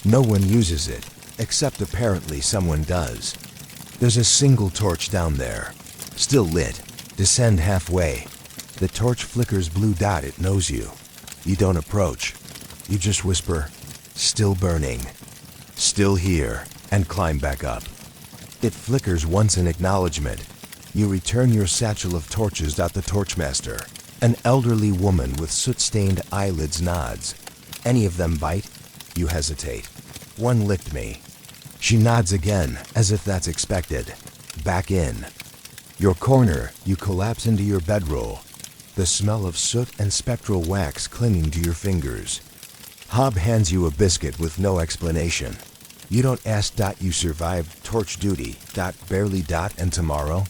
No one uses it, except apparently someone does. There's a single torch down there, still lit. Descend halfway. The torch flickers blue. It knows you. You don't approach. You just whisper, "Still burning. Still here," and climb back up. It flickers once in acknowledgement. You return your satchel of torches. The torchmaster, an elderly woman with soot-stained eyelids, nods. "Any of them bite?" You hesitate. "One licked me." She nods again, as if that's expected. Back in your corner, you collapse into your bedroll, the smell of soot and spectral wax clinging to your fingers. Hob hands you a biscuit with no explanation. You don't ask. You survived torch duty. Barely. And tomorrow?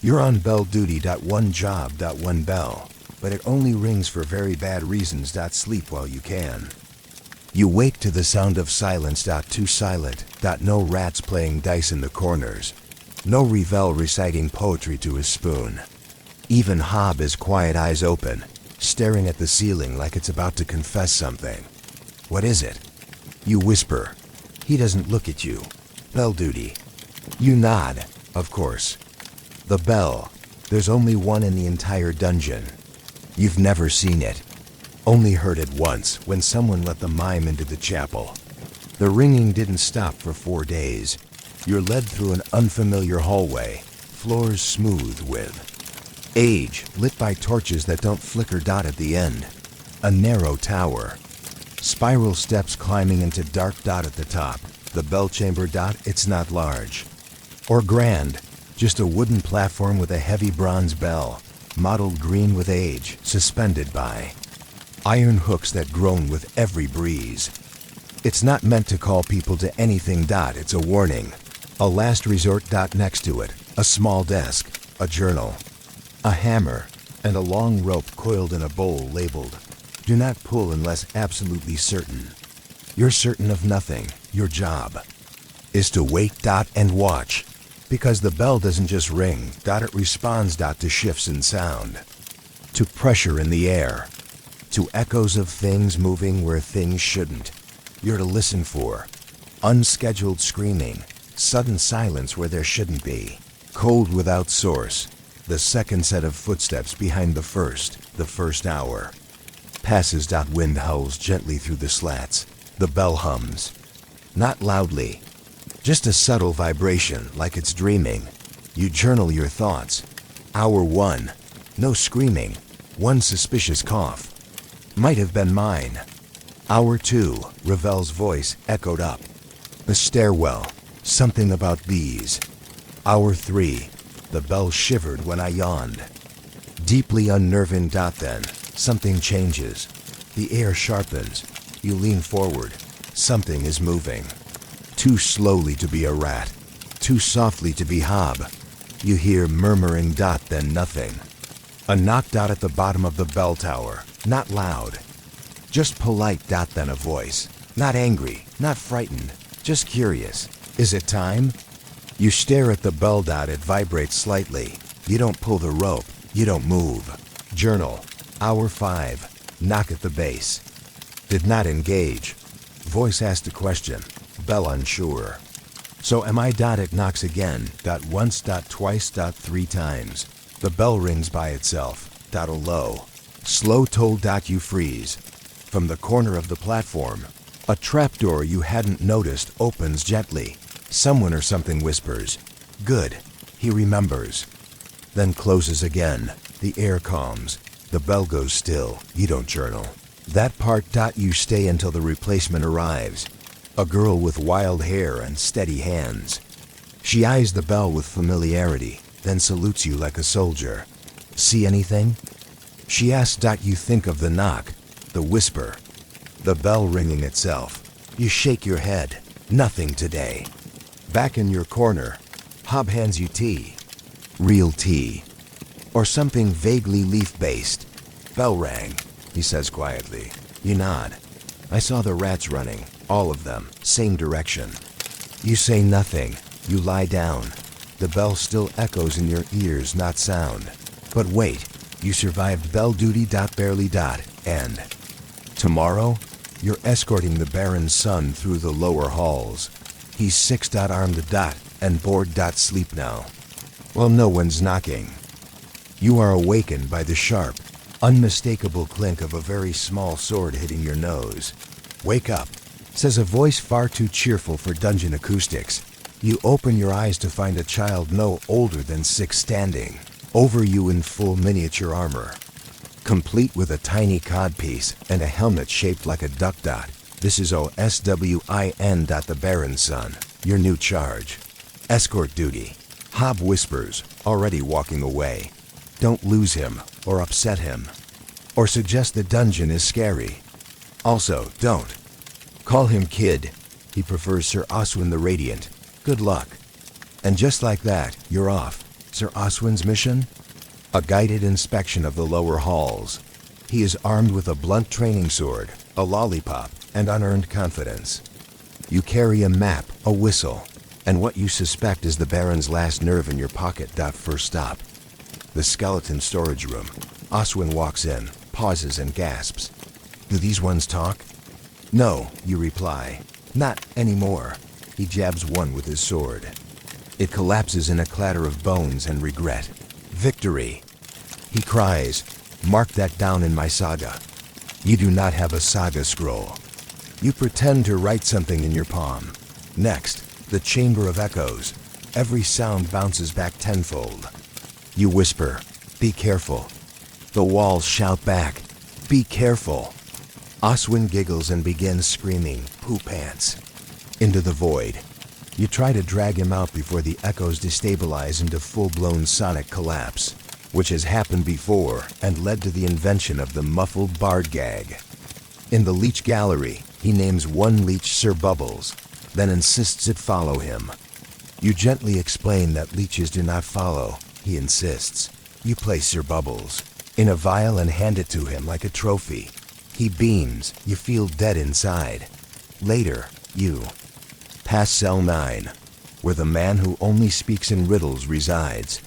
You're on bell duty. One job. One bell. But it only rings for very bad reasons. Sleep while you can. You wake to the sound of silence. Too silent. No rats playing dice in the corners. No Revel reciting poetry to his spoon. Even Hob is quiet, eyes open, staring at the ceiling like it's about to confess something. "What is it?" You whisper. He doesn't look at you. "Bell duty." You nod. Of course. The bell. There's only one in the entire dungeon. You've never seen it. Only heard it once, when someone let the mime into the chapel. The ringing didn't stop for 4 days. You're led through an unfamiliar hallway, floors smooth with age, lit by torches that don't flicker. At the end, a narrow tower. Spiral steps climbing into dark. At the top, the bell chamber. It's not large or grand, just a wooden platform with a heavy bronze bell, mottled green with age, suspended by iron hooks that groan with every breeze. It's not meant to call people to anything. It's a warning, a last resort. Next to it, a small desk, a journal, a hammer, and a long rope coiled in a bowl labeled, "Do not pull unless absolutely certain." You're certain of nothing. Your job is to wait. And watch. Because the bell doesn't just ring. It responds. To shifts in sound, to pressure in the air, to echoes of things moving where things shouldn't. You're to listen for unscheduled screaming, sudden silence where there shouldn't be, cold without source, the second set of footsteps behind the first hour. Passes. Wind howls gently through the slats. The bell hums. Not loudly, just a subtle vibration like it's dreaming. You journal your thoughts. Hour 1, no screaming, one suspicious cough. Might have been mine. Hour 2, Ravel's voice echoed up. The stairwell, something about bees. Hour 3, the bell shivered when I yawned. Deeply unnerving. Then, something changes. The air sharpens. You lean forward. Something is moving. Too slowly to be a rat. Too softly to be Hob. You hear murmuring. Then nothing. A knock. At the bottom of the bell tower. Not loud. Just polite. Then a voice. Not angry. Not frightened. Just curious. Is it time? You stare at the bell. It vibrates slightly. You don't pull the rope. You don't move. Journal. Hour 5. Knock at the base. Did not engage. Voice asked a question. Bell unsure. So am I? It knocks again. Once. Twice. 3 times. The bell rings by itself. A low, slow toll. You freeze. From the corner of the platform, a trapdoor you hadn't noticed opens gently. Someone or something whispers. Good. He remembers. then closes again. The air calms. The bell goes still. You don't journal. That part. You stay until the replacement arrives. A girl with wild hair and steady hands. She eyes the bell with familiarity, then salutes you like a soldier. See anything? She asks. You think of the knock, the whisper, the bell ringing itself. You shake your head. Nothing today. Back in your corner, Hob hands you tea. Real tea. Or something vaguely leaf-based. Bell rang, he says quietly. You nod. I saw the rats running, all of them, same direction. You say nothing. You lie down. The bell still echoes in your ears, not sound. But wait, you survived bell duty. Barely. And tomorrow, you're escorting the Baron's son through the lower halls. He's 6. Armed. And bored. Sleep now. Well, no one's knocking. You are awakened by the sharp, unmistakable clink of a very small sword hitting your nose. Wake up, says a voice far too cheerful for dungeon acoustics. You open your eyes to find a child no older than 6 standing over you in full miniature armor, complete with a tiny codpiece and a helmet shaped like a duck. This is OSWIN. The Baron's son, your new charge. Escort duty. Hob whispers, already walking away. Don't lose him, or upset him, or suggest the dungeon is scary. Also, don't call him kid. He prefers Sir Oswin the Radiant. Good luck. And just like that, you're off. Sir Oswin's mission? A guided inspection of the lower halls. He is armed with a blunt training sword, a lollipop, and unearned confidence. You carry a map, a whistle, and what you suspect is the Baron's last nerve in your pocket. First stop, the skeleton storage room. Oswin walks in, pauses and gasps. Do these ones talk? No, you reply. Not anymore. He jabs one with his sword. It collapses in a clatter of bones and regret. Victory! He cries, mark that down in my saga. You do not have a saga scroll. You pretend to write something in your palm. Next, the Chamber of Echoes. Every sound bounces back tenfold. You whisper, be careful. The walls shout back, be careful. Oswin giggles and begins screaming, poo pants, into the void. You try to drag him out before the echoes destabilize into full-blown sonic collapse, which has happened before and led to the invention of the muffled bard gag. In the Leech Gallery, he names one leech Sir Bubbles, then insists it follow him. You gently explain that leeches do not follow, he insists. You place Sir Bubbles in a vial and hand it to him like a trophy. He beams, you feel dead inside. Later, you pass cell 9, where the man who only speaks in riddles resides.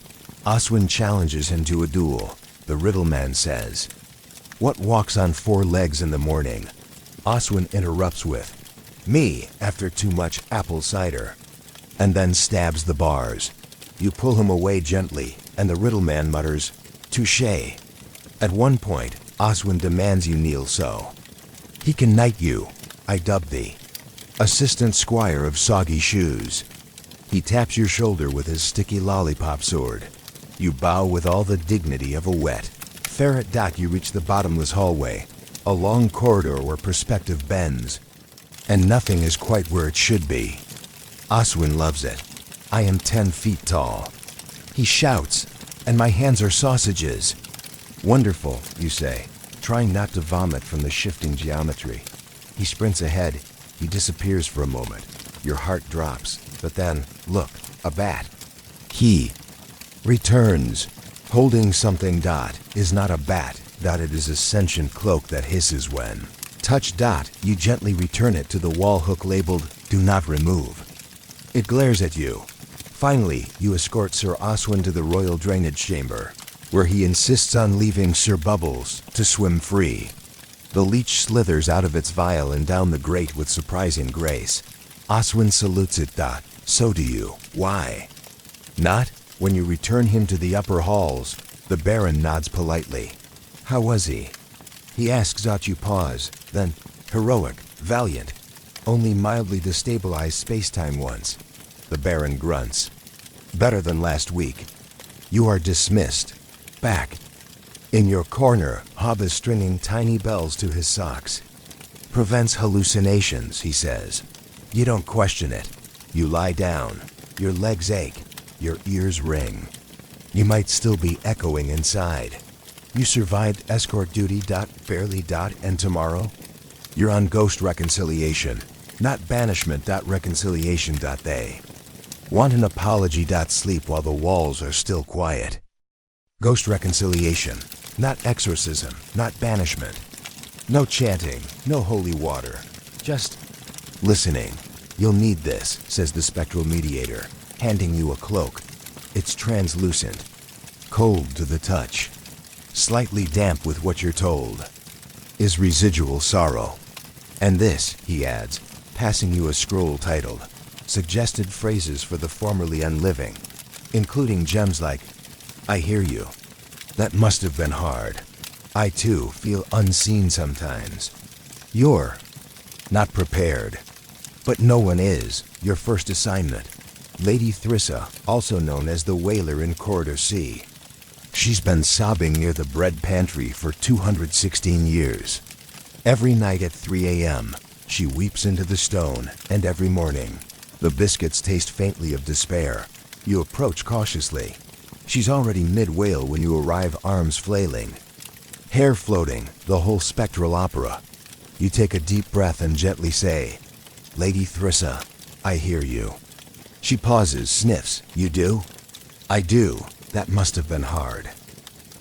Oswin challenges him to a duel. The riddle man says, "What walks on 4 legs in the morning?" Oswin interrupts with, "Me, after too much apple cider," and then stabs the bars. You pull him away gently, and the riddle man mutters, "Touché." At one point, Oswin demands you kneel so he can knight you. I dub thee Assistant Squire of Soggy Shoes. He taps your shoulder with his sticky lollipop sword. You bow with all the dignity of a wet ferret. You reach the bottomless hallway, a long corridor where perspective bends, and nothing is quite where it should be. Oswin loves it. I am 10 feet tall. He shouts, and my hands are sausages. Wonderful, you say, trying not to vomit from the shifting geometry. He sprints ahead. He disappears for a moment. Your heart drops, but then, look, a bat. He returns, holding something. Is not a bat. It is a sentient cloak that hisses when touched. You gently return it to the wall hook labeled, "Do not remove." It glares at you. Finally, you escort Sir Oswin to the royal drainage chamber, where he insists on leaving Sir Bubbles to swim free. The leech slithers out of its vial and down the grate with surprising grace. Oswin salutes it. So do you. Why? Not when you return him to the upper halls. The Baron nods politely. How was he? He asks. You pause, then, heroic, valiant, only mildly destabilized space-time once. The Baron grunts. Better than last week. You are dismissed. Back. In your corner, Hob is stringing tiny bells to his socks. Prevents hallucinations, he says. You don't question it. You lie down. Your legs ache. Your ears ring. You might still be echoing inside. You survived escort duty. Barely. And tomorrow? You're on ghost reconciliation, not banishment. Reconciliation. They want an apology. Sleep while the walls are still quiet. Ghost reconciliation, not exorcism, not banishment. No chanting, no holy water, just listening. You'll need this, says the spectral mediator, handing you a cloak. It's translucent, cold to the touch, slightly damp with what you're told, is residual sorrow. And this, he adds, passing you a scroll titled, Suggested Phrases for the Formerly Unliving, including gems like, I hear you. That must have been hard. I too feel unseen sometimes. You're not prepared. But no one is. Your first assignment. Lady Thrissa, also known as the Whaler in Corridor C. She's been sobbing near the bread pantry for 216 years. Every night at 3 a.m., she weeps into the stone, and every morning, the biscuits taste faintly of despair. You approach cautiously. She's already mid-wail when you arrive, arms flailing. Hair floating, the whole spectral opera. You take a deep breath and gently say, Lady Thrissa, I hear you. She pauses, sniffs. You do? I do. That must have been hard.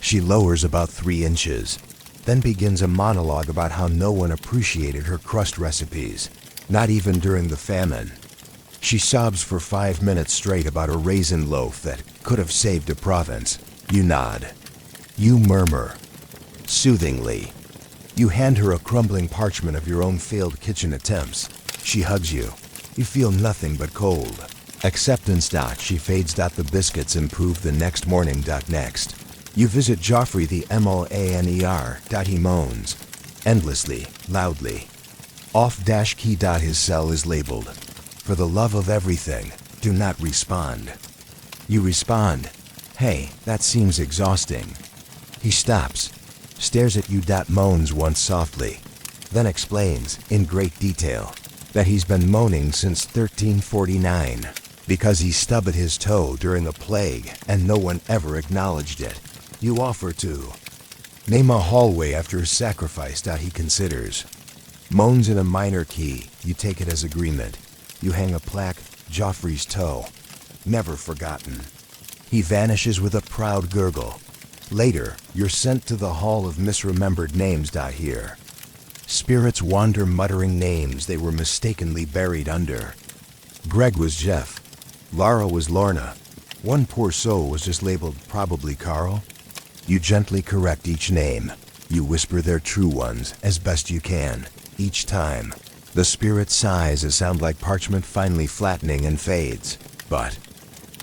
She lowers about 3 inches, then begins a monologue about how no one appreciated her crust recipes, not even during the famine. She sobs for 5 minutes straight about a raisin loaf that could have saved a province. You nod. You murmur. Soothingly. You hand her a crumbling parchment of your own failed kitchen attempts. She hugs you. You feel nothing but cold. Acceptance. She fades. The biscuits improve the next morning. Next. You visit Geoffrey the MLANER. He moans. Endlessly, loudly. Off key. His cell is labeled. For the love of everything, do not respond. You respond. Hey, that seems exhausting. He stops. Stares at you. Moans once softly, then explains, in great detail, that he's been moaning since 1349, because he stubbed his toe during a plague and no one ever acknowledged it. You offer to name a hallway after his sacrifice. He considers. Moans in a minor key. You take it as agreement. You hang a plaque, Geoffrey's toe. Never forgotten. He vanishes with a proud gurgle. Later, you're sent to the Hall of Misremembered Names. Here. Spirits wander muttering names they were mistakenly buried under. Greg was Geoff. Lara was Lorna. One poor soul was just labeled probably Carl. You gently correct each name. You whisper their true ones as best you can, each time. The spirit sighs a sound like parchment finally flattening and fades. But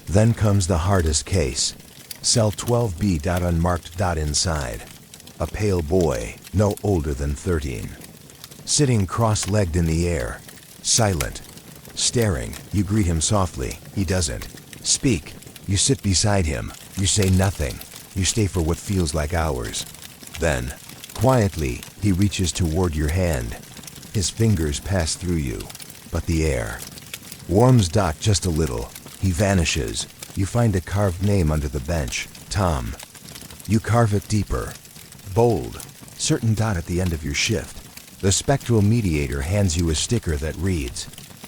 then comes the hardest case. Cell 12B. Unmarked. Inside. A pale boy, no older than 13. Sitting cross-legged in the air. Silent. Staring. You greet him softly. He doesn't speak. You sit beside him. You say nothing. You stay for what feels like hours. Then, quietly, he reaches toward your hand. His fingers pass through you, but the air warms. Just a little. He vanishes. You find a carved name under the bench. Tom. You carve it deeper. Bold. Certain. At the end of your shift, the spectral mediator hands you a sticker that reads,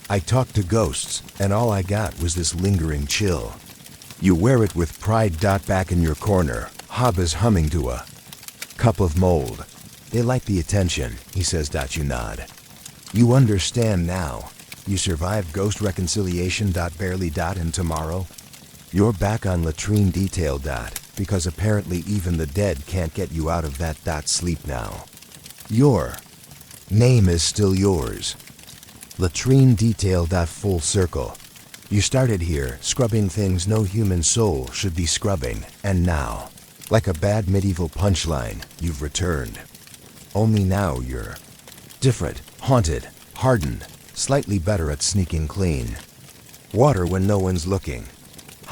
I talked to ghosts, and all I got was this lingering chill. You wear it with pride. Back in your corner, Hob is humming to a cup of mold. They like the attention, he says. You nod. You understand now. You survived ghost reconciliation. Barely. And tomorrow? You're back on latrine detail. Because apparently even the dead can't get you out of that. Sleep now. Your name is still yours. Latrine detail. Full circle. You started here, scrubbing things no human soul should be scrubbing, and now, like a bad medieval punchline, you've returned. Only now you're different, haunted, hardened, slightly better at sneaking clean. Water when no one's looking.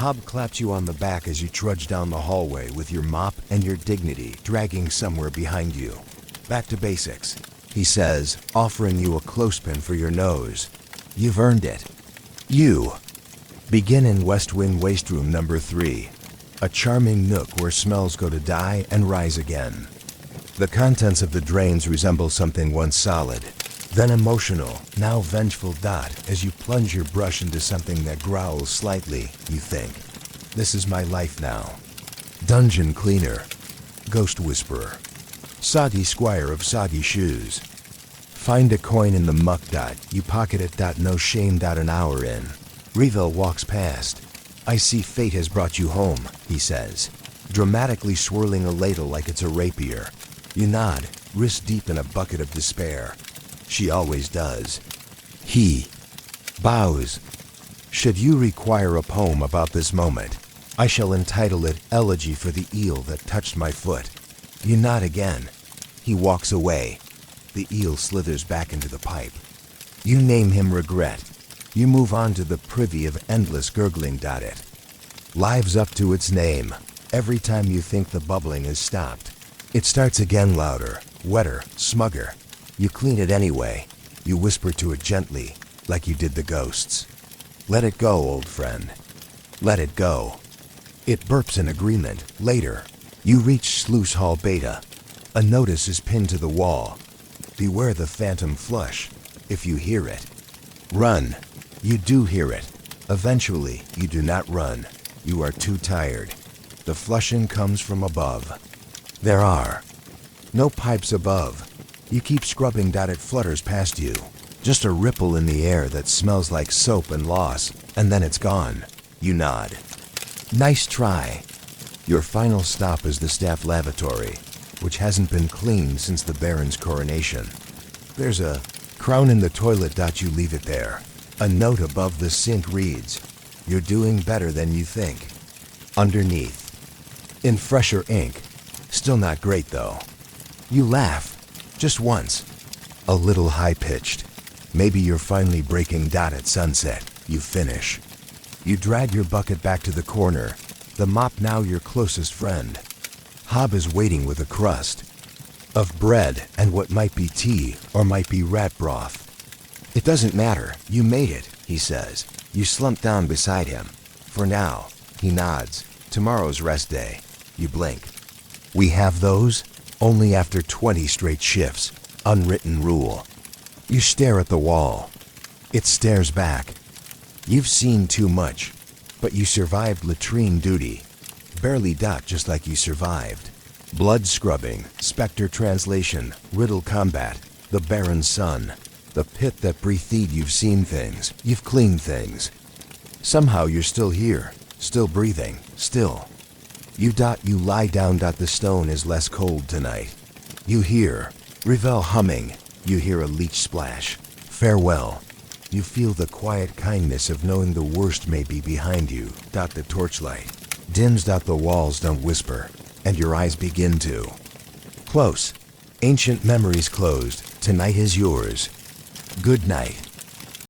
Hob claps you on the back as you trudge down the hallway with your mop and your dignity dragging somewhere behind you. Back to basics, he says, offering you a clothespin for your nose. You've earned it. You begin in West Wing Waste Room number 3, a charming nook where smells go to die and rise again. The contents of the drains resemble something once solid, then emotional, now vengeful dot as you plunge your brush into something that growls slightly, you think. This is my life now. Dungeon cleaner, ghost whisperer, soggy squire of soggy shoes. Find a coin in the muck dot, you pocket it dot no shame dot an hour in. Revel walks past. I see fate has brought you home, he says, dramatically swirling a ladle like it's a rapier. You nod, wrist deep in a bucket of despair. She always does. He bows. Should you require a poem about this moment, I shall entitle it Elegy for the Eel That Touched My Foot. You nod again. He walks away. The eel slithers back into the pipe. You name him Regret. You move on to the privy of endless gurgling. It lives up to its name. Every time you think the bubbling is stopped, it starts again, louder, wetter, smugger. You clean it anyway. You whisper to it gently, like you did the ghosts. Let it go, old friend. Let it go. It burps in agreement. Later, you reach Sluice Hall Beta. A notice is pinned to the wall. Beware the phantom flush. If you hear it, run. You do hear it. Eventually, you do not run. You are too tired. The flushing comes from above. There are no pipes above. You keep scrubbing. It flutters past you. Just a ripple in the air that smells like soap and loss, and then it's gone. You nod. Nice try. Your final stop is the staff lavatory, which hasn't been cleaned since the Baron's coronation. There's a crown in the toilet. You leave it there. A note above the sink reads, "You're doing better than you think." Underneath, in fresher ink, still not great though. You laugh. Just once. A little high-pitched. Maybe you're finally breaking. At sunset, you finish. You drag your bucket back to the corner, the mop now your closest friend. Hob is waiting with a crust of bread and what might be tea or might be rat broth. It doesn't matter, you made it, he says. You slump down beside him. For now, he nods. Tomorrow's rest day. You blink. We have those only after 20 straight shifts. Unwritten rule. You stare at the wall. It stares back. You've seen too much, but you survived latrine duty. Barely. Just like you survived. Blood scrubbing, specter translation, riddle combat, the Baron's son, the pit that breathed. You've seen things. You've cleaned things. Somehow you're still here, still breathing, still. You lie down. The stone is less cold tonight. You hear Revel humming. You hear a leech splash. Farewell. You feel the quiet kindness of knowing the worst may be behind you. The torchlight dims. The walls don't whisper, and your eyes begin to close. Ancient memories closed. Tonight is yours. Good night.